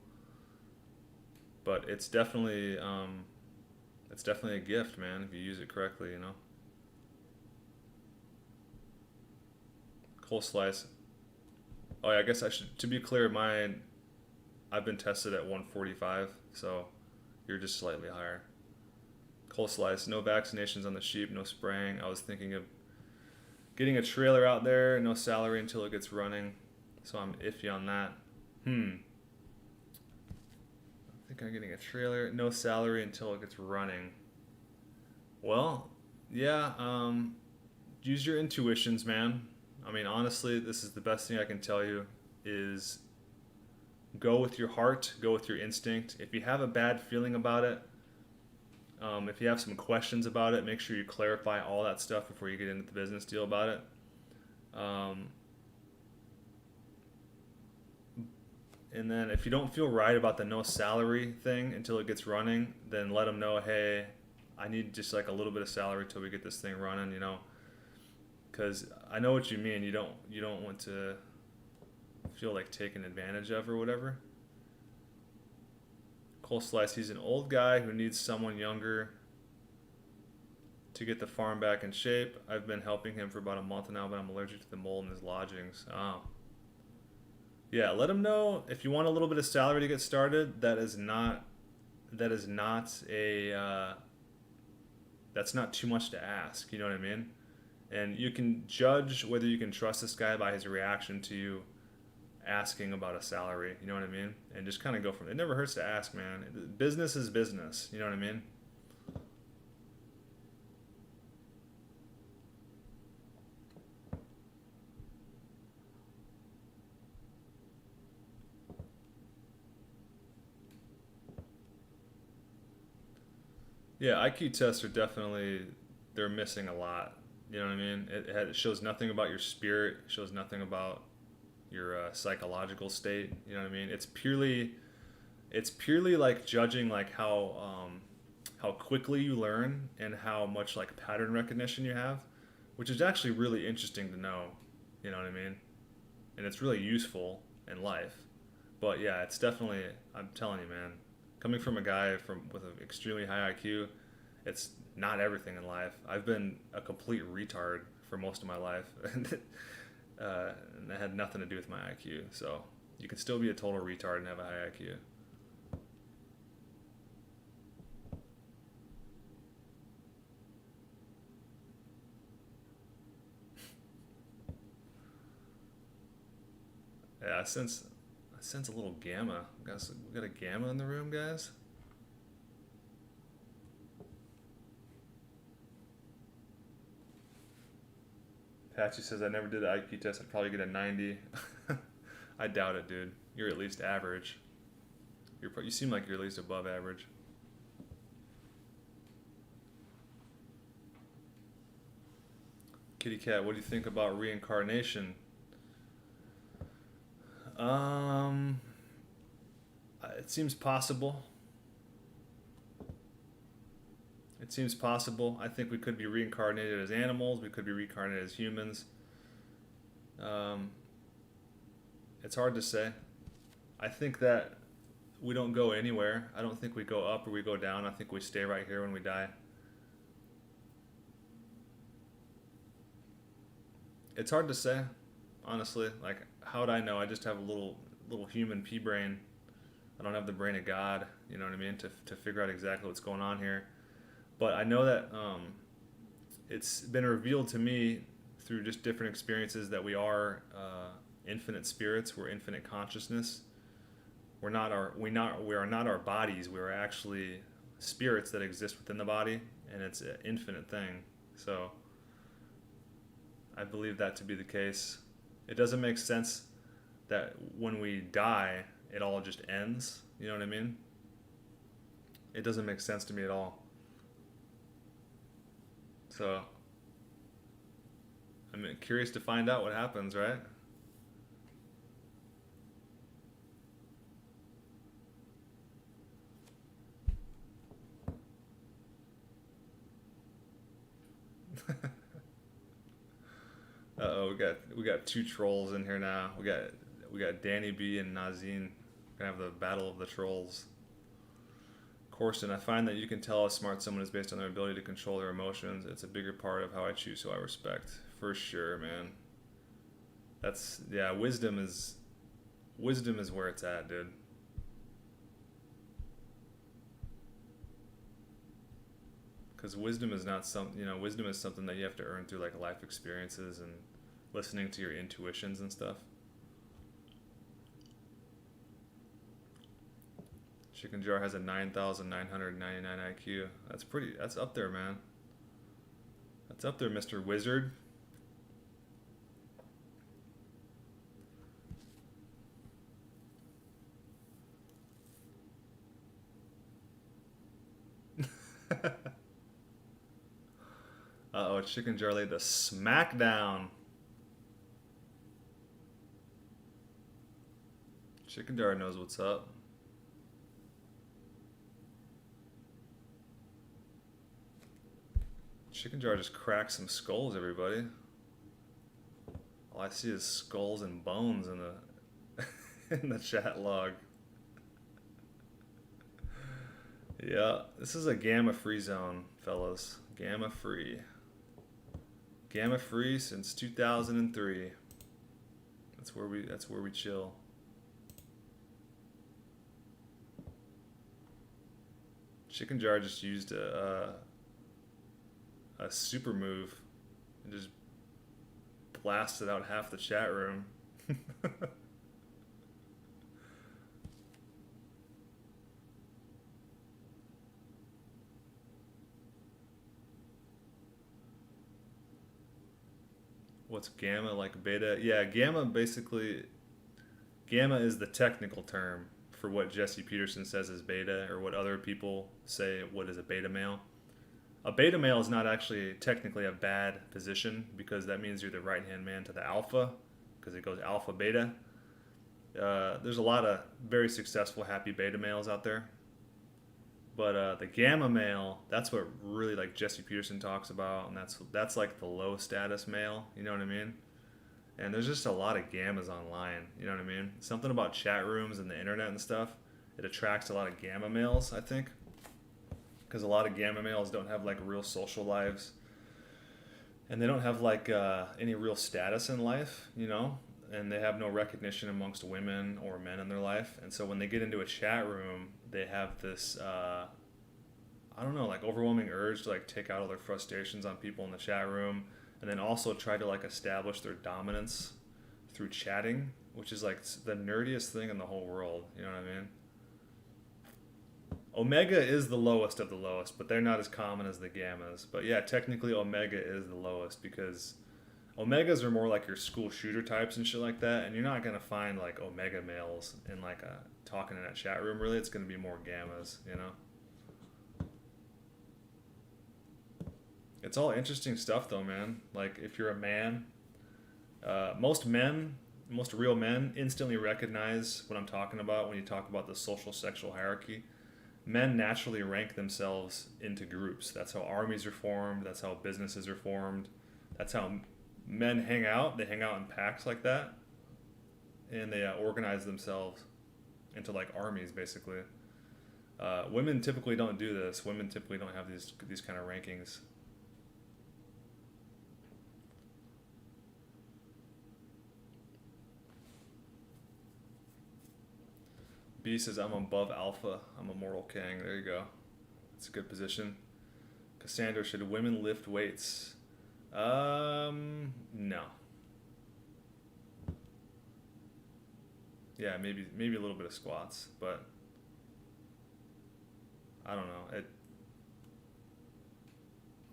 but it's definitely a gift, man, if you use it correctly, you know. Cold slice. Oh yeah, I guess I should. To be clear, I've been tested at 145, so you're just slightly higher. Cold slice. No vaccinations on the sheep. No spraying. I was thinking of getting a trailer out there. No salary until it gets running, so I'm iffy on that. I think I'm getting a trailer. No salary until it gets running. Well, yeah. Use your intuitions, man. I mean, honestly, this is the best thing I can tell you is go with your heart, go with your instinct. If you have a bad feeling about it, if you have some questions about it, make sure you clarify all that stuff before you get into the business deal about it. And then if you don't feel right about the no salary thing until it gets running, then let them know, hey, I need just like a little bit of salary till we get this thing running, you know. Because I know what you mean. You don't want to feel like taken advantage of or whatever. Cole Slice, he's an old guy who needs someone younger to get the farm back in shape. I've been helping him for about a month now, but I'm allergic to the mold in his lodgings. Oh. Yeah, let him know if you want a little bit of salary to get started. That's not too much to ask. You know what I mean? And you can judge whether you can trust this guy by his reaction to you asking about a salary. You know what I mean? And just kind of go from it. It never hurts to ask, man. Business is business. You know what I mean? Yeah, IQ tests are they're missing a lot. You know what I mean? It shows nothing about your spirit. It shows nothing about your psychological state. You know what I mean? It's purely like judging like how quickly you learn and how much like pattern recognition you have, which is actually really interesting to know. You know what I mean? And it's really useful in life. But yeah, it's definitely, I'm telling you, man, coming from a guy with an extremely high IQ, it's not everything in life. I've been a complete retard for most of my life, and that had nothing to do with my IQ. So you can still be a total retard and have a high IQ. Yeah, I sense a little gamma. Guys, we got a gamma in the room, guys. Patchy says, I never did the IQ test. I'd probably get a 90. I doubt it, dude. You're at least average. You seem like you're at least above average. Kitty Cat, what do you think about reincarnation? It seems possible. It seems possible. I think we could be reincarnated as animals. We could be reincarnated as humans. It's hard to say. I think that we don't go anywhere. I don't think we go up or we go down. I think we stay right here when we die. It's hard to say, honestly. Like, how would I know? I just have a little human pea brain. I don't have the brain of God, you know what I mean, to figure out exactly what's going on here. But I know that it's been revealed to me through just different experiences that we are infinite spirits. We're infinite consciousness. We are not our bodies. We are actually spirits that exist within the body, and it's an infinite thing. So I believe that to be the case. It doesn't make sense that when we die, it all just ends. You know what I mean? It doesn't make sense to me at all. So I'm curious to find out what happens, right? Uh-oh, we got two trolls in here now. We got Danny B and Nazine. We're gonna have the battle of the trolls. Corson, I find that you can tell how smart someone is based on their ability to control their emotions. It's a bigger part of how I choose who I respect. For sure, man. That's, yeah, wisdom is where it's at, dude. Because wisdom is not wisdom is something that you have to earn through like life experiences and listening to your intuitions and stuff. Chicken Jar has a 9,999 IQ. That's up there, man. That's up there, Mr. Wizard. Uh-oh, Chicken Jar laid the smackdown. Chicken Jar knows what's up. Chicken Jar just cracked some skulls, everybody. All I see is skulls and bones in the in the chat log. Yeah, this is a gamma free zone, fellas. Gamma free. Gamma free since 2003. That's where we chill. Chicken Jar just used a super move and just blasted out half the chat room. What's gamma, like beta? Yeah, gamma is the technical term for what Jesse Peterson says is beta, or what other people say what is a beta male. A beta male is not actually technically a bad position, because that means you're the right-hand man to the alpha, because it goes alpha beta. There's a lot of very successful happy beta males out there. But the gamma male, that's what really like Jesse Peterson talks about, and that's like the low status male, you know what I mean? And there's just a lot of gammas online, you know what I mean? Something about chat rooms and the internet and stuff, it attracts a lot of gamma males, I think. Because a lot of gamma males don't have like real social lives, and they don't have like any real status in life, you know? And they have no recognition amongst women or men in their life. And so when they get into a chat room, they have this, I don't know, like overwhelming urge to like take out all their frustrations on people in the chat room, and then also try to like establish their dominance through chatting, which is like the nerdiest thing in the whole world. You know what I mean? Omega is the lowest of the lowest, but they're not as common as the gammas. But yeah, technically Omega is the lowest, because Omegas are more like your school shooter types and shit like that, and you're not gonna find like Omega males in like a talking in a chat room. Really, it's gonna be more gammas, you know. It's all interesting stuff though, man. Like if you're a man, most real men instantly recognize what I'm talking about when you talk about the social sexual hierarchy. Men naturally rank themselves into groups. That's how armies are formed. That's how businesses are formed. That's how men hang out. They hang out in packs like that, and they organize themselves. into like armies, basically. Women typically don't do this. Women typically don't have these kind of rankings. B says, I'm above alpha. I'm a mortal king. There you go. It's a good position. Cassandra, should women lift weights? No. Yeah, maybe a little bit of squats, but I don't know.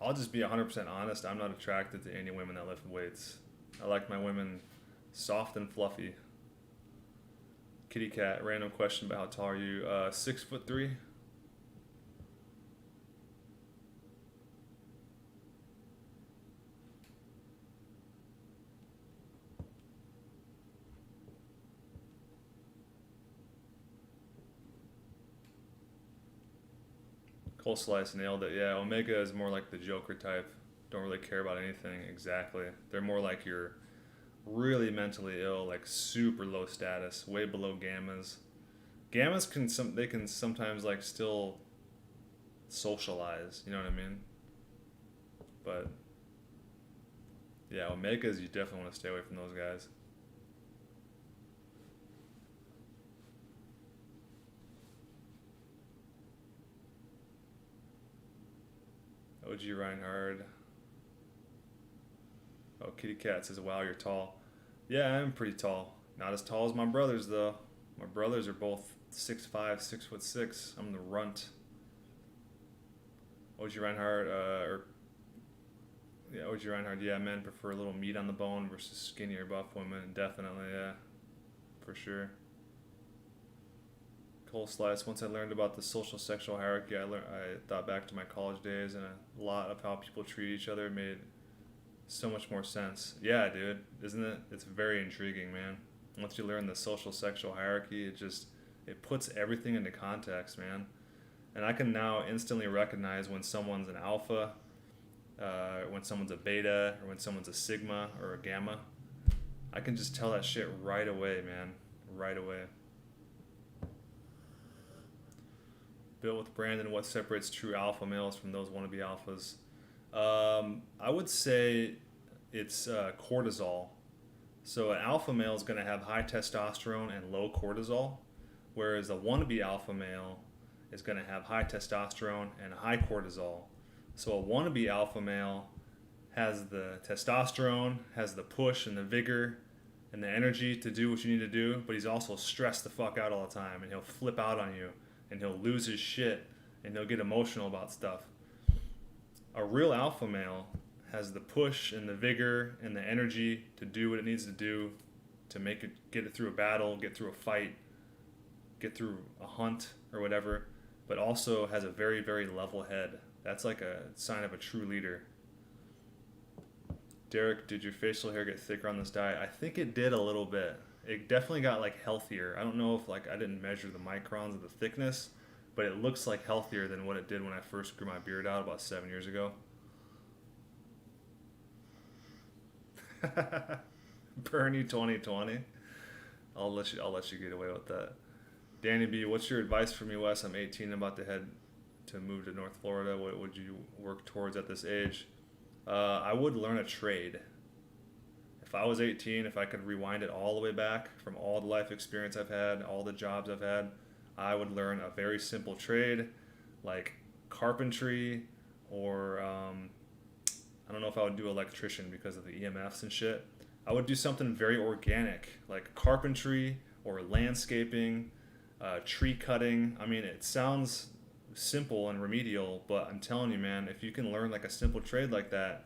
I'll just be 100% honest. I'm not attracted to any women that lift weights. I like my women soft and fluffy. Kitty Cat, random question about how tall are you? 6'3". Cole Slice nailed it. Yeah, Omega is more like the Joker type. Don't really care about anything. Exactly. They're more like you're really mentally ill, like super low status, way below gammas. Gammas can sometimes like still socialize. You know what I mean? But yeah, Omegas, you definitely want to stay away from those guys. OG Reinhard. Oh, Kitty Cat says, wow, you're tall. Yeah, I'm pretty tall. Not as tall as my brothers, though. My brothers are both 6'5", 6'6". I'm the runt. OG Reinhard, OG Reinhard, yeah, men prefer a little meat on the bone versus skinnier buff women. Definitely, yeah. For sure. Cole Slice, once I learned about the social sexual hierarchy, I thought back to my college days, and a lot of how people treat each other made so much more sense. Yeah, dude, isn't it? It's very intriguing, man. Once you learn the social sexual hierarchy, it puts everything into context, man. And I can now instantly recognize when someone's an alpha, when someone's a beta, or when someone's a sigma or a gamma. I can just tell that shit right away, man. Right away. Bill with Brandon, what separates true alpha males from those wannabe alphas? I would say it's cortisol. So an alpha male is going to have high testosterone and low cortisol, whereas a wannabe alpha male is going to have high testosterone and high cortisol. So a wannabe alpha male has the testosterone, has the push and the vigor and the energy to do what you need to do, but he's also stressed the fuck out all the time, and he'll flip out on you, and he'll lose his shit, and he'll get emotional about stuff. A real alpha male has the push and the vigor and the energy to do what it needs to do to get it through a battle, get through a fight, get through a hunt or whatever, but also has a very, very level head. That's like a sign of a true leader. Derek, did your facial hair get thicker on this diet? I think it did a little bit. It definitely got like healthier. I don't know if I didn't measure the microns of the thickness, but it looks like healthier than what it did when I first grew my beard out about 7 years ago. Bernie 2020. I'll let you get away with that. Danny B, what's your advice for me, Wes? I'm 18, about to head to move to North Florida. What would you work towards at this age? I would learn a trade. If I was 18, if I could rewind it all the way back from all the life experience I've had, all the jobs I've had, I would learn a very simple trade like carpentry, or I don't know if I would do electrician because of the EMFs and shit. I would do something very organic like carpentry or landscaping, tree cutting. I mean, it sounds simple and remedial, but I'm telling you, man, if you can learn like a simple trade like that,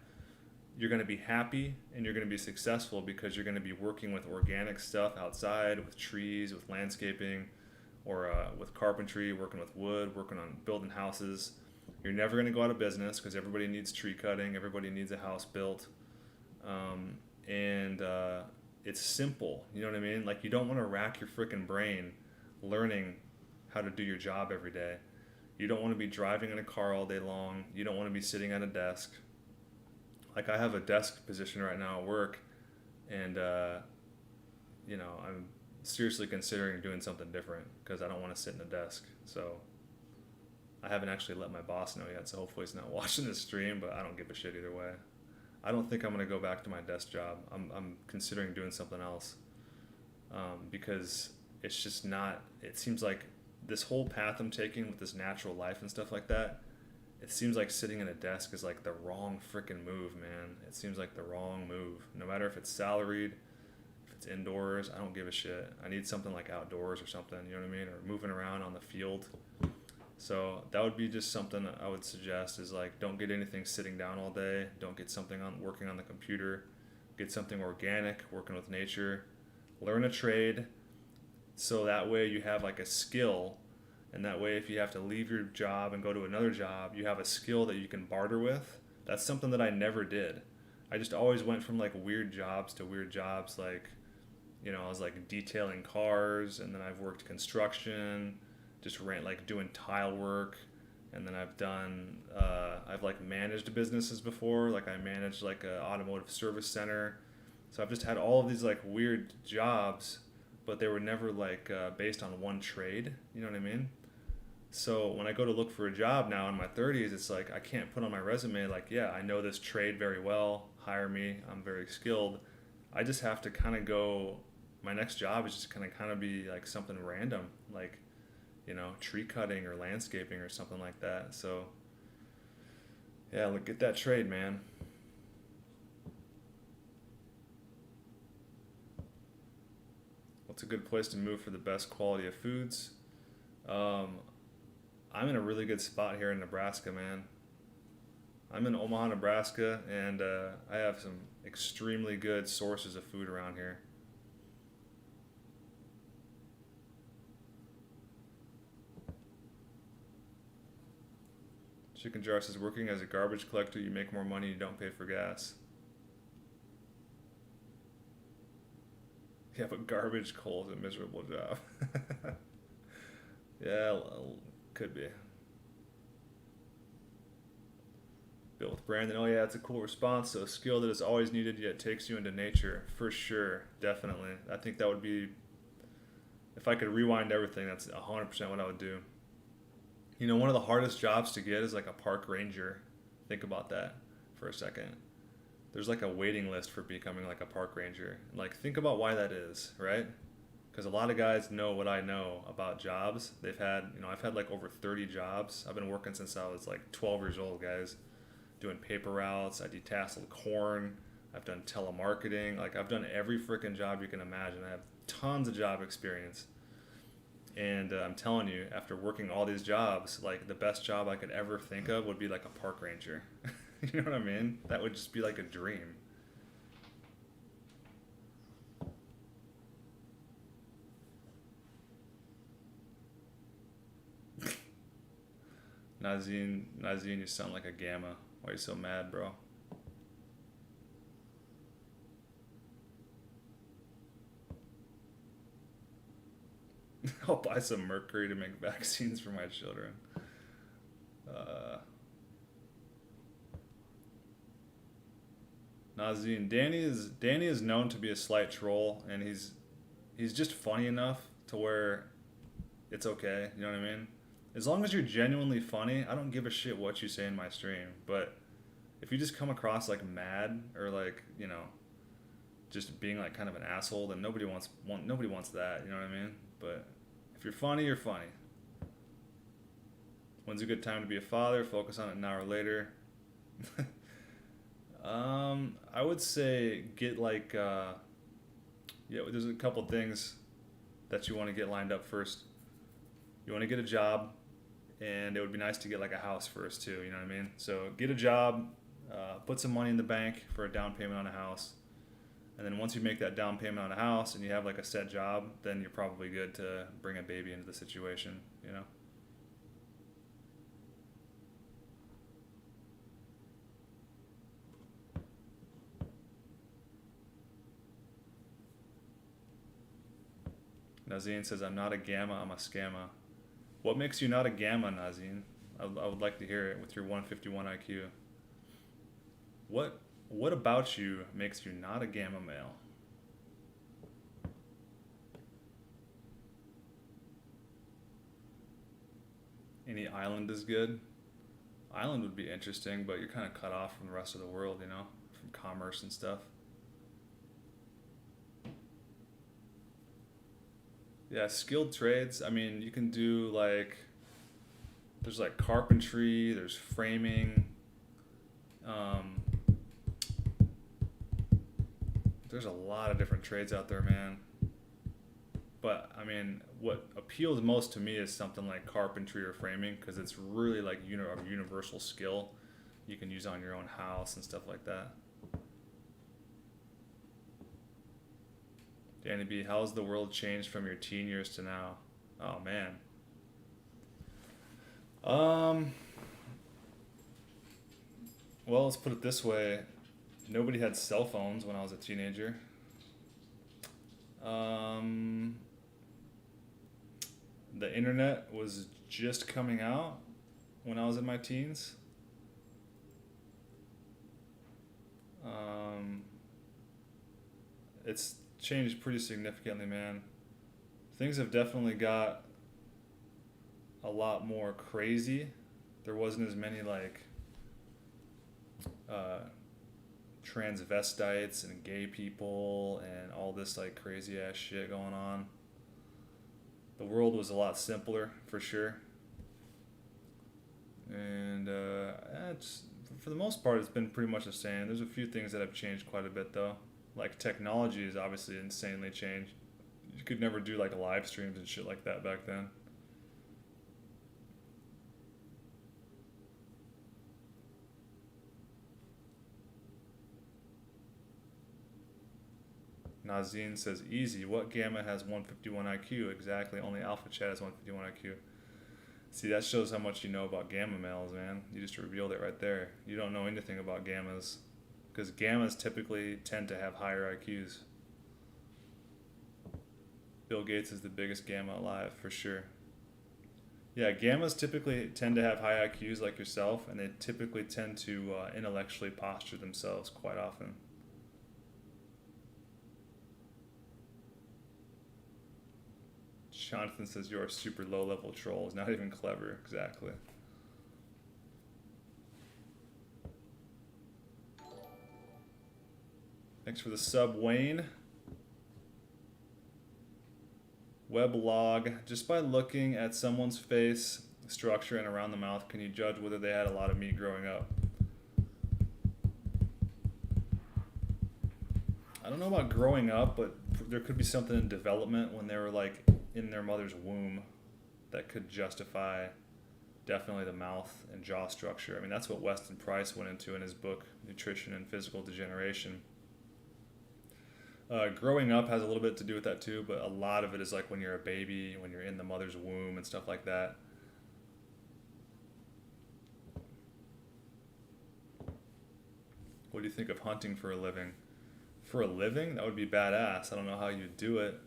you're going to be happy and you're going to be successful because you're going to be working with organic stuff outside, with trees, with landscaping, or with carpentry, working with wood, working on building houses. You're never going to go out of business because everybody needs tree cutting, everybody needs a house built, and it's simple. You know what I mean? Like, you don't want to rack your freaking brain learning how to do your job every day. You don't want to be driving in a car all day long. You don't want to be sitting at a desk. Like, I have a desk position right now at work, and I'm seriously considering doing something different because I don't want to sit in a desk. So I haven't actually let my boss know yet, so hopefully he's not watching this stream, but I don't give a shit either way. I don't think I'm going to go back to my desk job. I'm considering doing something else because it's just not, it seems like this whole path I'm taking with this natural life and stuff like that, it seems like sitting in a desk is like the wrong freaking move, man. It seems like the wrong move. No matter if it's salaried, if it's indoors, I don't give a shit. I need something like outdoors or something, you know what I mean? Or moving around on the field. So that would be just something I would suggest is like, don't get anything sitting down all day. Don't get something on working on the computer. Get something organic, working with nature. Learn a trade. So that way you have like a skill, and that way if you have to leave your job and go to another job, you have a skill that you can barter with. That's something that I never did. I just always went from like weird jobs to weird jobs. Like, you know, I was like detailing cars, and then I've worked construction, just ran like doing tile work, and then I've like managed businesses before. Like I managed like an automotive service center. So I've just had all of these like weird jobs, but they were never like based on one trade, you know what I mean? So when I go to look for a job now in my 30s, it's like I can't put on my resume like, yeah, I know this trade very well, hire me, I'm very skilled. I just have to kind of go, my next job is just kind of be like something random, like, you know, tree cutting or landscaping or something like that. So yeah, look, get that trade, man. What's a good place to move for the best quality of foods? I'm in a really good spot here in Nebraska, man. I'm in Omaha, Nebraska, and I have some extremely good sources of food around here. Chicken Jar says, working as a garbage collector, you make more money, you don't pay for gas. Yeah, but garbage coal is a miserable job. Yeah, could be. Bill with Brandon, oh yeah, it's a cool response. So a skill that is always needed yet takes you into nature. For sure, definitely. I think that would be, if I could rewind everything, that's 100% what I would do. You know, one of the hardest jobs to get is like a park ranger. Think about that for a second. There's like a waiting list for becoming like a park ranger. Like, think about why that is, right? Because a lot of guys know what I know about jobs. They've had, you know, I've had like over 30 jobs. I've been working since I was like 12 years old, guys. Doing paper routes, I detasseled corn, I've done telemarketing. Like, I've done every freaking job you can imagine. I have tons of job experience. And I'm telling you, after working all these jobs, like the best job I could ever think of would be like a park ranger. You know what I mean? That would just be like a dream. Nazine, you sound like a gamma. Why are you so mad, bro? I'll buy some mercury to make vaccines for my children. Nazine, Danny is known to be a slight troll, and he's just funny enough to where it's okay. You know what I mean? As long as you're genuinely funny, I don't give a shit what you say in my stream. But if you just come across like mad or like, you know, just being like kind of an asshole, then nobody wants that. You know what I mean? But if you're funny, you're funny. When's a good time to be a father? Focus on it now or later. I would say get like, yeah, there's a couple things that you want to get lined up first. You want to get a job, and it would be nice to get like a house first too, you know what I mean? So get a job, put some money in the bank for a down payment on a house. And then once you make that down payment on a house and you have like a set job, then you're probably good to bring a baby into the situation, you know? Nazine says, I'm not a gamma, I'm a scamma. What makes you not a gamma, Nazine? I would like to hear it with your 151 IQ. What about you makes you not a gamma male? Any island is good. Island would be interesting, but you're kind of cut off from the rest of the world, you know, from commerce and stuff. Yeah, skilled trades. I mean, you can do like, there's like carpentry, there's framing. Um, there's a lot of different trades out there, man. But I mean, what appeals most to me is something like carpentry or framing, because it's really like a universal skill you can use on your own house and stuff like that. Danny B, how's the world changed from your teen years to now? Oh man. Well, let's put it this way. Nobody had cell phones when I was a teenager. The internet was just coming out when I was in my teens. It's changed pretty significantly, man. Things have definitely got a lot more crazy. There wasn't as many like transvestites and gay people and all this like crazy ass shit going on. The world was a lot simpler for sure. And it's, for the most part, it's been pretty much the same. There's a few things that have changed quite a bit though. Like technology is obviously insanely changed. You could never do like live streams and shit like that back then. Nazine says, easy. What gamma has 151 IQ? Exactly. Only Alpha Chat has 151 IQ. See, that shows how much you know about gamma males, man. You just revealed it right there. You don't know anything about gammas. Because gammas typically tend to have higher IQs. Bill Gates is the biggest gamma alive, for sure. Yeah, gammas typically tend to have high IQs like yourself, and they typically tend to intellectually posture themselves quite often. Jonathan says you're a super low-level troll. It's not even clever, exactly. Thanks for the sub, Wayne. Weblog. Just by looking at someone's face structure and around the mouth, can you judge whether they had a lot of meat growing up? I don't know about growing up, but there could be something in development when they were like in their mother's womb that could justify definitely the mouth and jaw structure. I mean, that's what Weston Price went into in his book, Nutrition and Physical Degeneration. Growing up has a little bit to do with that too, but a lot of it is like when you're a baby, when you're in the mother's womb and stuff like that. What do you think of hunting for a living? For a living? That would be badass. I don't know how you'd do it.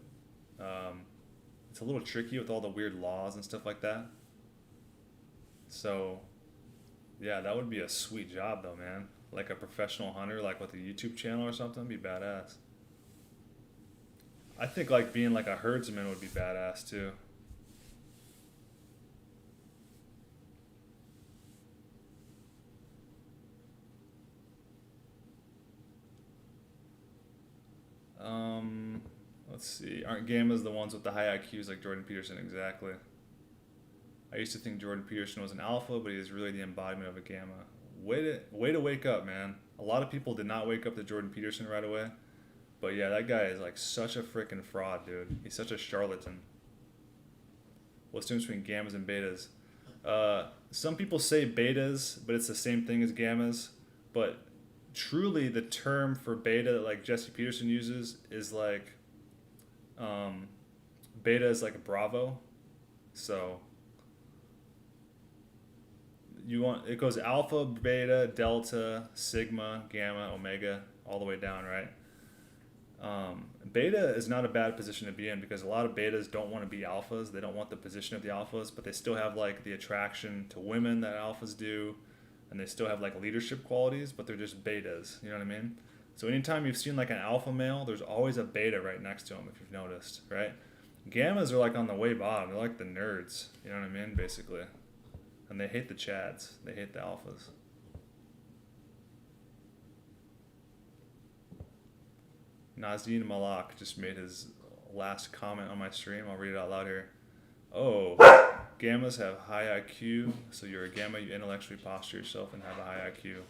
It's a little tricky with all the weird laws and stuff like that. So, yeah, that would be a sweet job though, man. Like a professional hunter, like with a YouTube channel or something, would be badass. I think like being like a herdsman would be badass too. Let's see. Aren't gammas the ones with the high IQs like Jordan Peterson? Exactly. I used to think Jordan Peterson was an alpha, but he is really the embodiment of a gamma. Way to wake up, man. A lot of people did not wake up to Jordan Peterson right away. But yeah, that guy is like such a freaking fraud, dude. He's such a charlatan. What's the difference between gammas and betas? Some people say betas, but it's the same thing as gammas. But truly, the term for beta that like Jesse Peterson uses is like beta is like a Bravo. So it goes alpha, beta, delta, sigma, gamma, omega, all the way down, right? Beta is not a bad position to be in because a lot of betas don't want to be alphas. They don't want the position of the alphas, but they still have like the attraction to women that alphas do, and they still have like leadership qualities, but they're just betas. You know what I mean? So anytime you've seen like an alpha male, there's always a beta right next to him if you've noticed, right? Gammas are like on the way bottom. They're like the nerds. You know what I mean? Basically. And they hate the Chads. They hate the alphas. Nazim Malak just made his last comment on my stream. I'll read it out loud here. Oh, gammas have high IQ, so you're a gamma, you intellectually posture yourself and have a high IQ.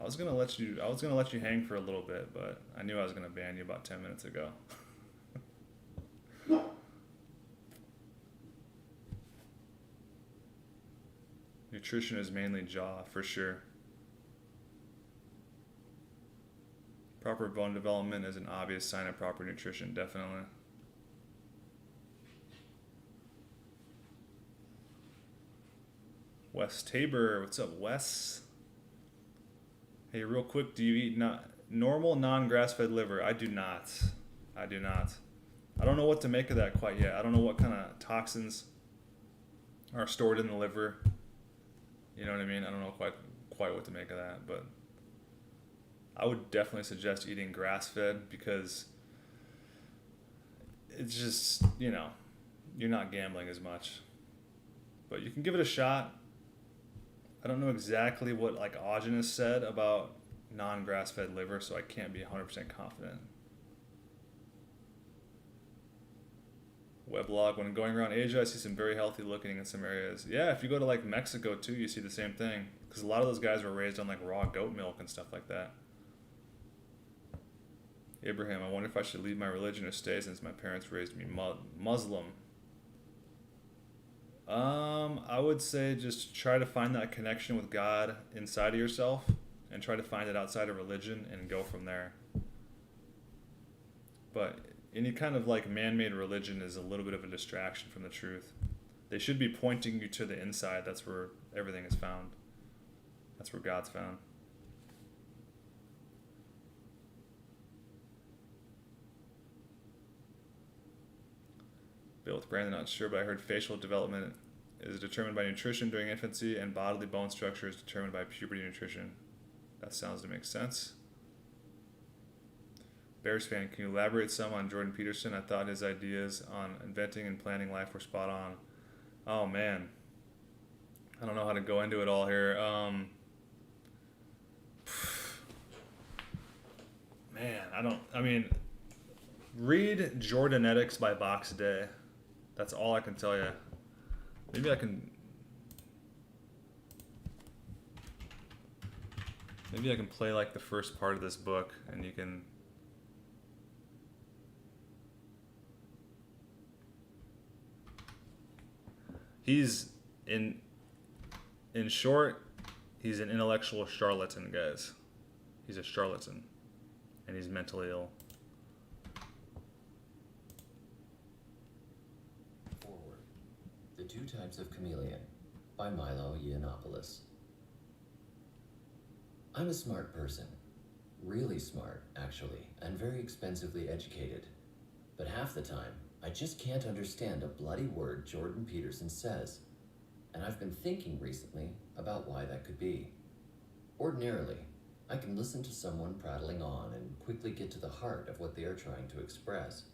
I was gonna let you hang for a little bit, but I knew I was gonna ban you about 10 minutes ago. Nutrition is mainly jaw, for sure. Proper bone development is an obvious sign of proper nutrition, definitely. Wes Tabor, what's up, Wes? Hey, real quick, do you eat normal non-grass-fed liver? I do not. I don't know what to make of that quite yet. I don't know what kind of toxins are stored in the liver. You know what I mean? I don't know quite what to make of that, but I would definitely suggest eating grass-fed because it's just, you're not gambling as much. But you can give it a shot. I don't know exactly what Aajonus said about non-grass-fed liver, so I can't be 100% confident. Weblog, when going around Asia, I see some very healthy looking in some areas. Yeah, if you go to Mexico too, you see the same thing. Because a lot of those guys were raised on raw goat milk and stuff like that. Abraham, I wonder if I should leave my religion or stay since my parents raised me Muslim. I would say just try to find that connection with God inside of yourself and try to find it outside of religion and go from there. But any kind of man-made religion is a little bit of a distraction from the truth. They should be pointing you to the inside. That's where everything is found. That's where God's found. Bill with Brandon, not sure, but I heard facial development is determined by nutrition during infancy and bodily bone structure is determined by puberty nutrition. That sounds to make sense. Bears fan, can you elaborate some on Jordan Peterson? I thought his ideas on inventing and planning life were spot on. Oh man, I don't know how to go into it all here. Read Jordanetics by Box Day. That's all I can tell you. Maybe I can play the first part of this book and you can. He's in short, he's an intellectual charlatan, guys. He's a charlatan and he's mentally ill. Forward. The Two Types of Chameleon by Milo Yiannopoulos. I'm a smart person. Really smart, actually, and very expensively educated. But half the time, I just can't understand a bloody word Jordan Peterson says. And I've been thinking recently about why that could be. Ordinarily, I can listen to someone prattling on and quickly get to the heart of what they are trying to express.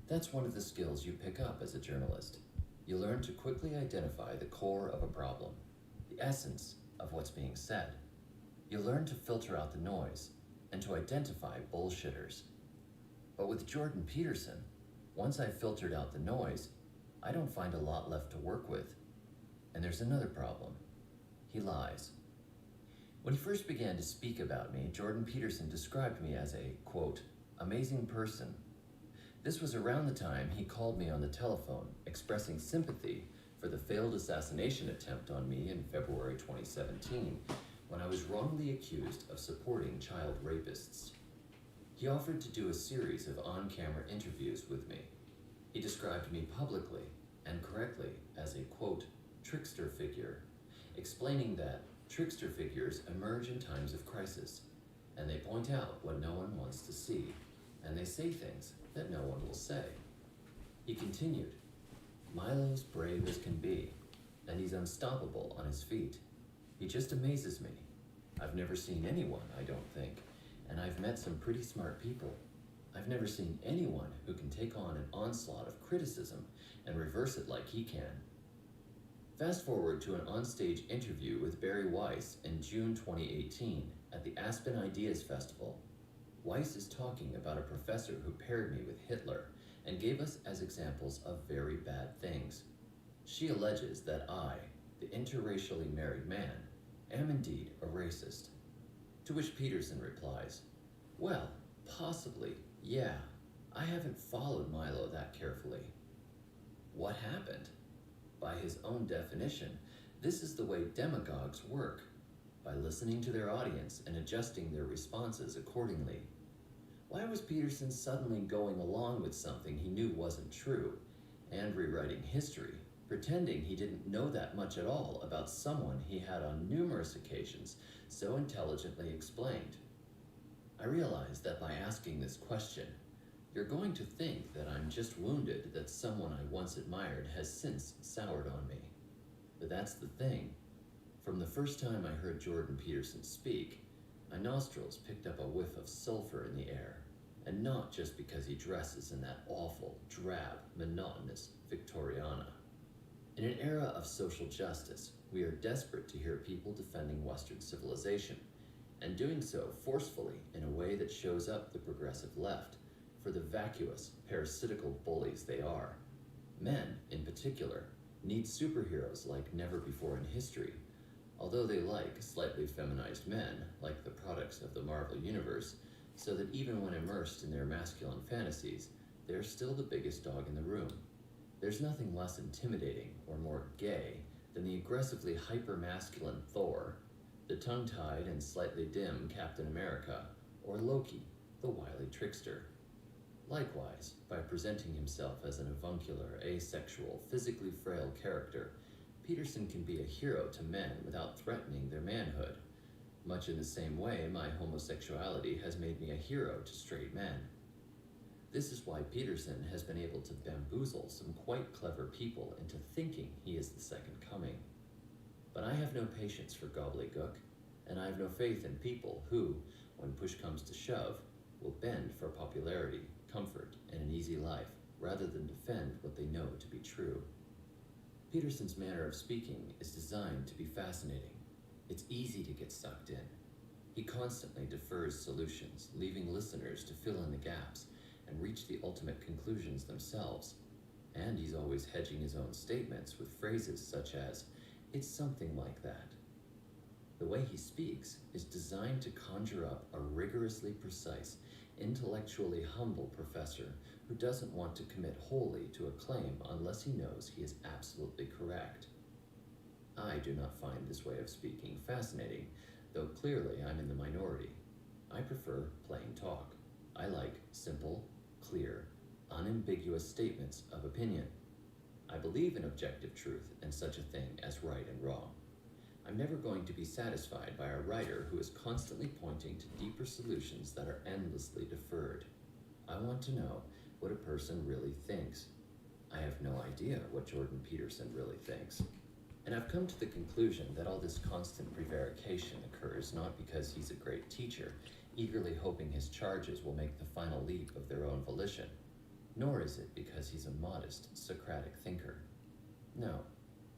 That's one of the skills you pick up as a journalist. You learn to quickly identify the core of a problem, the essence of what's being said. You learn to filter out the noise and to identify bullshitters. But with Jordan Peterson, once I've filtered out the noise, I don't find a lot left to work with. And there's another problem. He lies. When he first began to speak about me, Jordan Peterson described me as a, quote, amazing person. This was around the time he called me on the telephone, expressing sympathy for the failed assassination attempt on me in February 2017, when I was wrongly accused of supporting child rapists. He offered to do a series of on-camera interviews with me. He described me publicly and correctly as a, quote, trickster figure, explaining that trickster figures emerge in times of crisis, and they point out what no one wants to see, and they say things that no one will say. He continued, Milo's brave as can be, and he's unstoppable on his feet. He just amazes me. I've never seen anyone, I don't think, and I've met some pretty smart people. I've never seen anyone who can take on an onslaught of criticism and reverse it like he can. Fast forward to an onstage interview with Barry Weiss in June 2018 at the Aspen Ideas Festival. Weiss is talking about a professor who paired me with Hitler and gave us as examples of very bad things. She alleges that I, the interracially married man, am indeed a racist. To which Peterson replies, "Well, possibly, yeah. I haven't followed Milo that carefully." What happened? By his own definition, this is the way demagogues work, by listening to their audience and adjusting their responses accordingly. Why was Peterson suddenly going along with something he knew wasn't true, and rewriting history, pretending he didn't know that much at all about someone he had on numerous occasions so intelligently explained? I realized that by asking this question, you're going to think that I'm just wounded that someone I once admired has since soured on me. But that's the thing. From the first time I heard Jordan Peterson speak, my nostrils picked up a whiff of sulfur in the air, and not just because he dresses in that awful, drab, monotonous Victoriana. In an era of social justice, we are desperate to hear people defending Western civilization, and doing so forcefully in a way that shows up the progressive left for the vacuous, parasitical bullies they are. Men, in particular, need superheroes like never before in history, although they like slightly feminized men, like the products of the Marvel Universe, so that even when immersed in their masculine fantasies, they're still the biggest dog in the room. There's nothing less intimidating or more gay than the aggressively hyper-masculine Thor, the tongue-tied and slightly dim Captain America, or Loki, the wily trickster. Likewise, by presenting himself as an avuncular, asexual, physically frail character, Peterson can be a hero to men without threatening their manhood, much in the same way my homosexuality has made me a hero to straight men. This is why Peterson has been able to bamboozle some quite clever people into thinking he is the second coming. But I have no patience for gobbledygook, and I have no faith in people who, when push comes to shove, will bend for popularity, comfort, and an easy life, rather than defend what they know to be true. Peterson's manner of speaking is designed to be fascinating. It's easy to get sucked in. He constantly defers solutions, leaving listeners to fill in the gaps and reach the ultimate conclusions themselves. And he's always hedging his own statements with phrases such as, "It's something like that." The way he speaks is designed to conjure up a rigorously precise, intellectually humble professor who doesn't want to commit wholly to a claim unless he knows he is absolutely correct. I do not find this way of speaking fascinating, though clearly I'm in the minority. I prefer plain talk. I like simple, clear, unambiguous statements of opinion. I believe in objective truth and such a thing as right and wrong. I'm never going to be satisfied by a writer who is constantly pointing to deeper solutions that are endlessly deferred. I want to know what a person really thinks. I have no idea what Jordan Peterson really thinks. And I've come to the conclusion that all this constant prevarication occurs not because he's a great teacher, eagerly hoping his charges will make the final leap of their own volition, nor is it because he's a modest, Socratic thinker. No,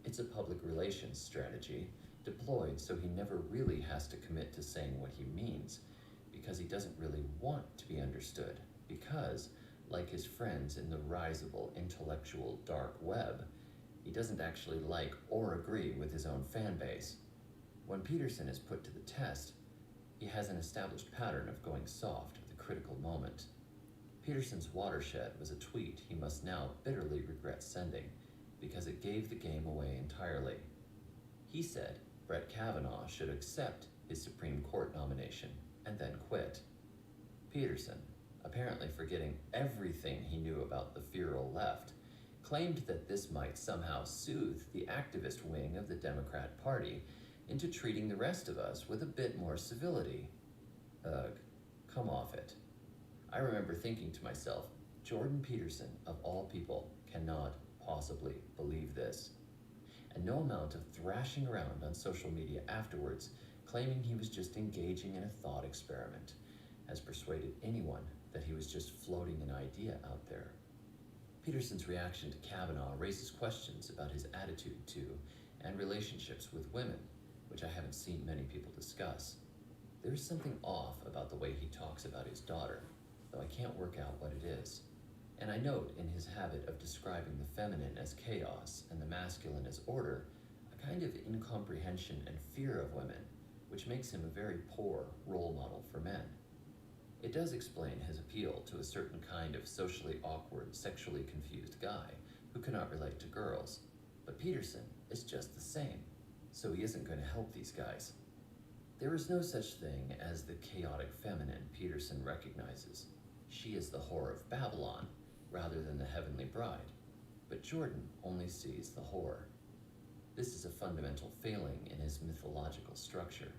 it's a public relations strategy deployed so he never really has to commit to saying what he means, because he doesn't really want to be understood, because, like his friends in the risible intellectual dark web, he doesn't actually like or agree with his own fan base. When Peterson is put to the test, he has an established pattern of going soft at the critical moment. Peterson's watershed was a tweet he must now bitterly regret sending, because it gave the game away entirely. He said Brett Kavanaugh should accept his Supreme Court nomination and then quit. Peterson, apparently forgetting everything he knew about the feral left, claimed that this might somehow soothe the activist wing of the Democrat Party into treating the rest of us with a bit more civility. Ugh, come off it. I remember thinking to myself, Jordan Peterson, of all people, cannot possibly believe this. And no amount of thrashing around on social media afterwards, claiming he was just engaging in a thought experiment, has persuaded anyone that he was just floating an idea out there. Peterson's reaction to Kavanaugh raises questions about his attitude to and relationships with women, which I haven't seen many people discuss. There is something off about the way he talks about his daughter, though I can't work out what it is. And I note in his habit of describing the feminine as chaos and the masculine as order, a kind of incomprehension and fear of women, which makes him a very poor role model for men. It does explain his appeal to a certain kind of socially awkward, sexually confused guy who cannot relate to girls, but Peterson is just the same, so he isn't going to help these guys. There is no such thing as the chaotic feminine Peterson recognizes. She is the whore of Babylon, rather than the heavenly bride, but Jordan only sees the whore. This is a fundamental failing in his mythological structure.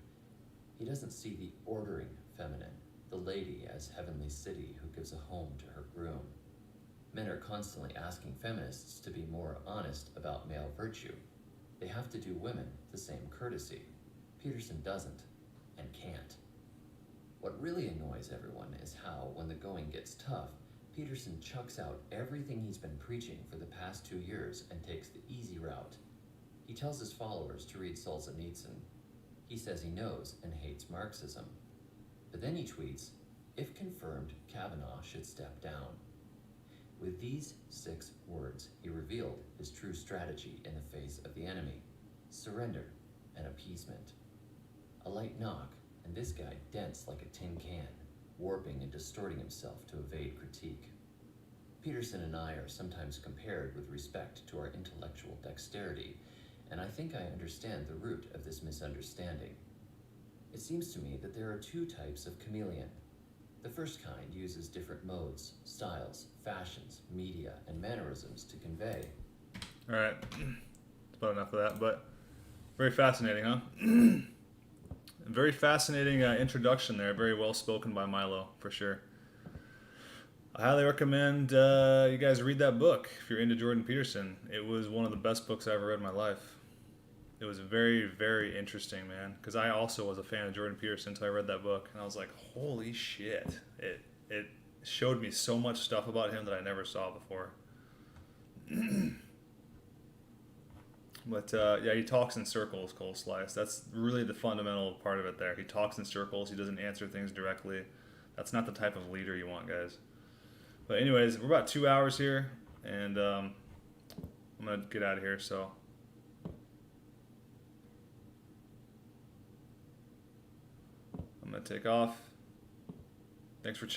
He doesn't see the ordering feminine, the lady as heavenly city who gives a home to her groom. Men are constantly asking feminists to be more honest about male virtue. They have to do women the same courtesy. Peterson doesn't, and can't. What really annoys everyone is how, when the going gets tough, Peterson chucks out everything he's been preaching for the past 2 years and takes the easy route. He tells his followers to read Solzhenitsyn. He says he knows and hates Marxism. But then he tweets, "If confirmed, Kavanaugh should step down." With these 6 words, he revealed his true strategy in the face of the enemy: surrender and appeasement. A light knock, and this guy dents like a tin can, warping and distorting himself to evade critique. Peterson and I are sometimes compared with respect to our intellectual dexterity, and I think I understand the root of this misunderstanding. It seems to me that there are 2 types of chameleon. The first kind uses different modes, styles, fashions, media, and mannerisms to convey. All right, that's about enough of that, but very fascinating, huh? Very fascinating introduction there. Very well spoken by Milo, for sure. I highly recommend you guys read that book if you're into Jordan Peterson. It was one of the best books I ever read in my life. It was very, very interesting, man, because I also was a fan of Jordan Peterson until I read that book, and I was like, holy shit. It showed me so much stuff about him that I never saw before. But yeah, he talks in circles, Cole Slice. That's really the fundamental part of it there. He talks in circles. He doesn't answer things directly. That's not the type of leader you want, guys. But anyways, we're about 2 hours here, and I'm going to get out of here, so I'm going to take off. Thanks for checking.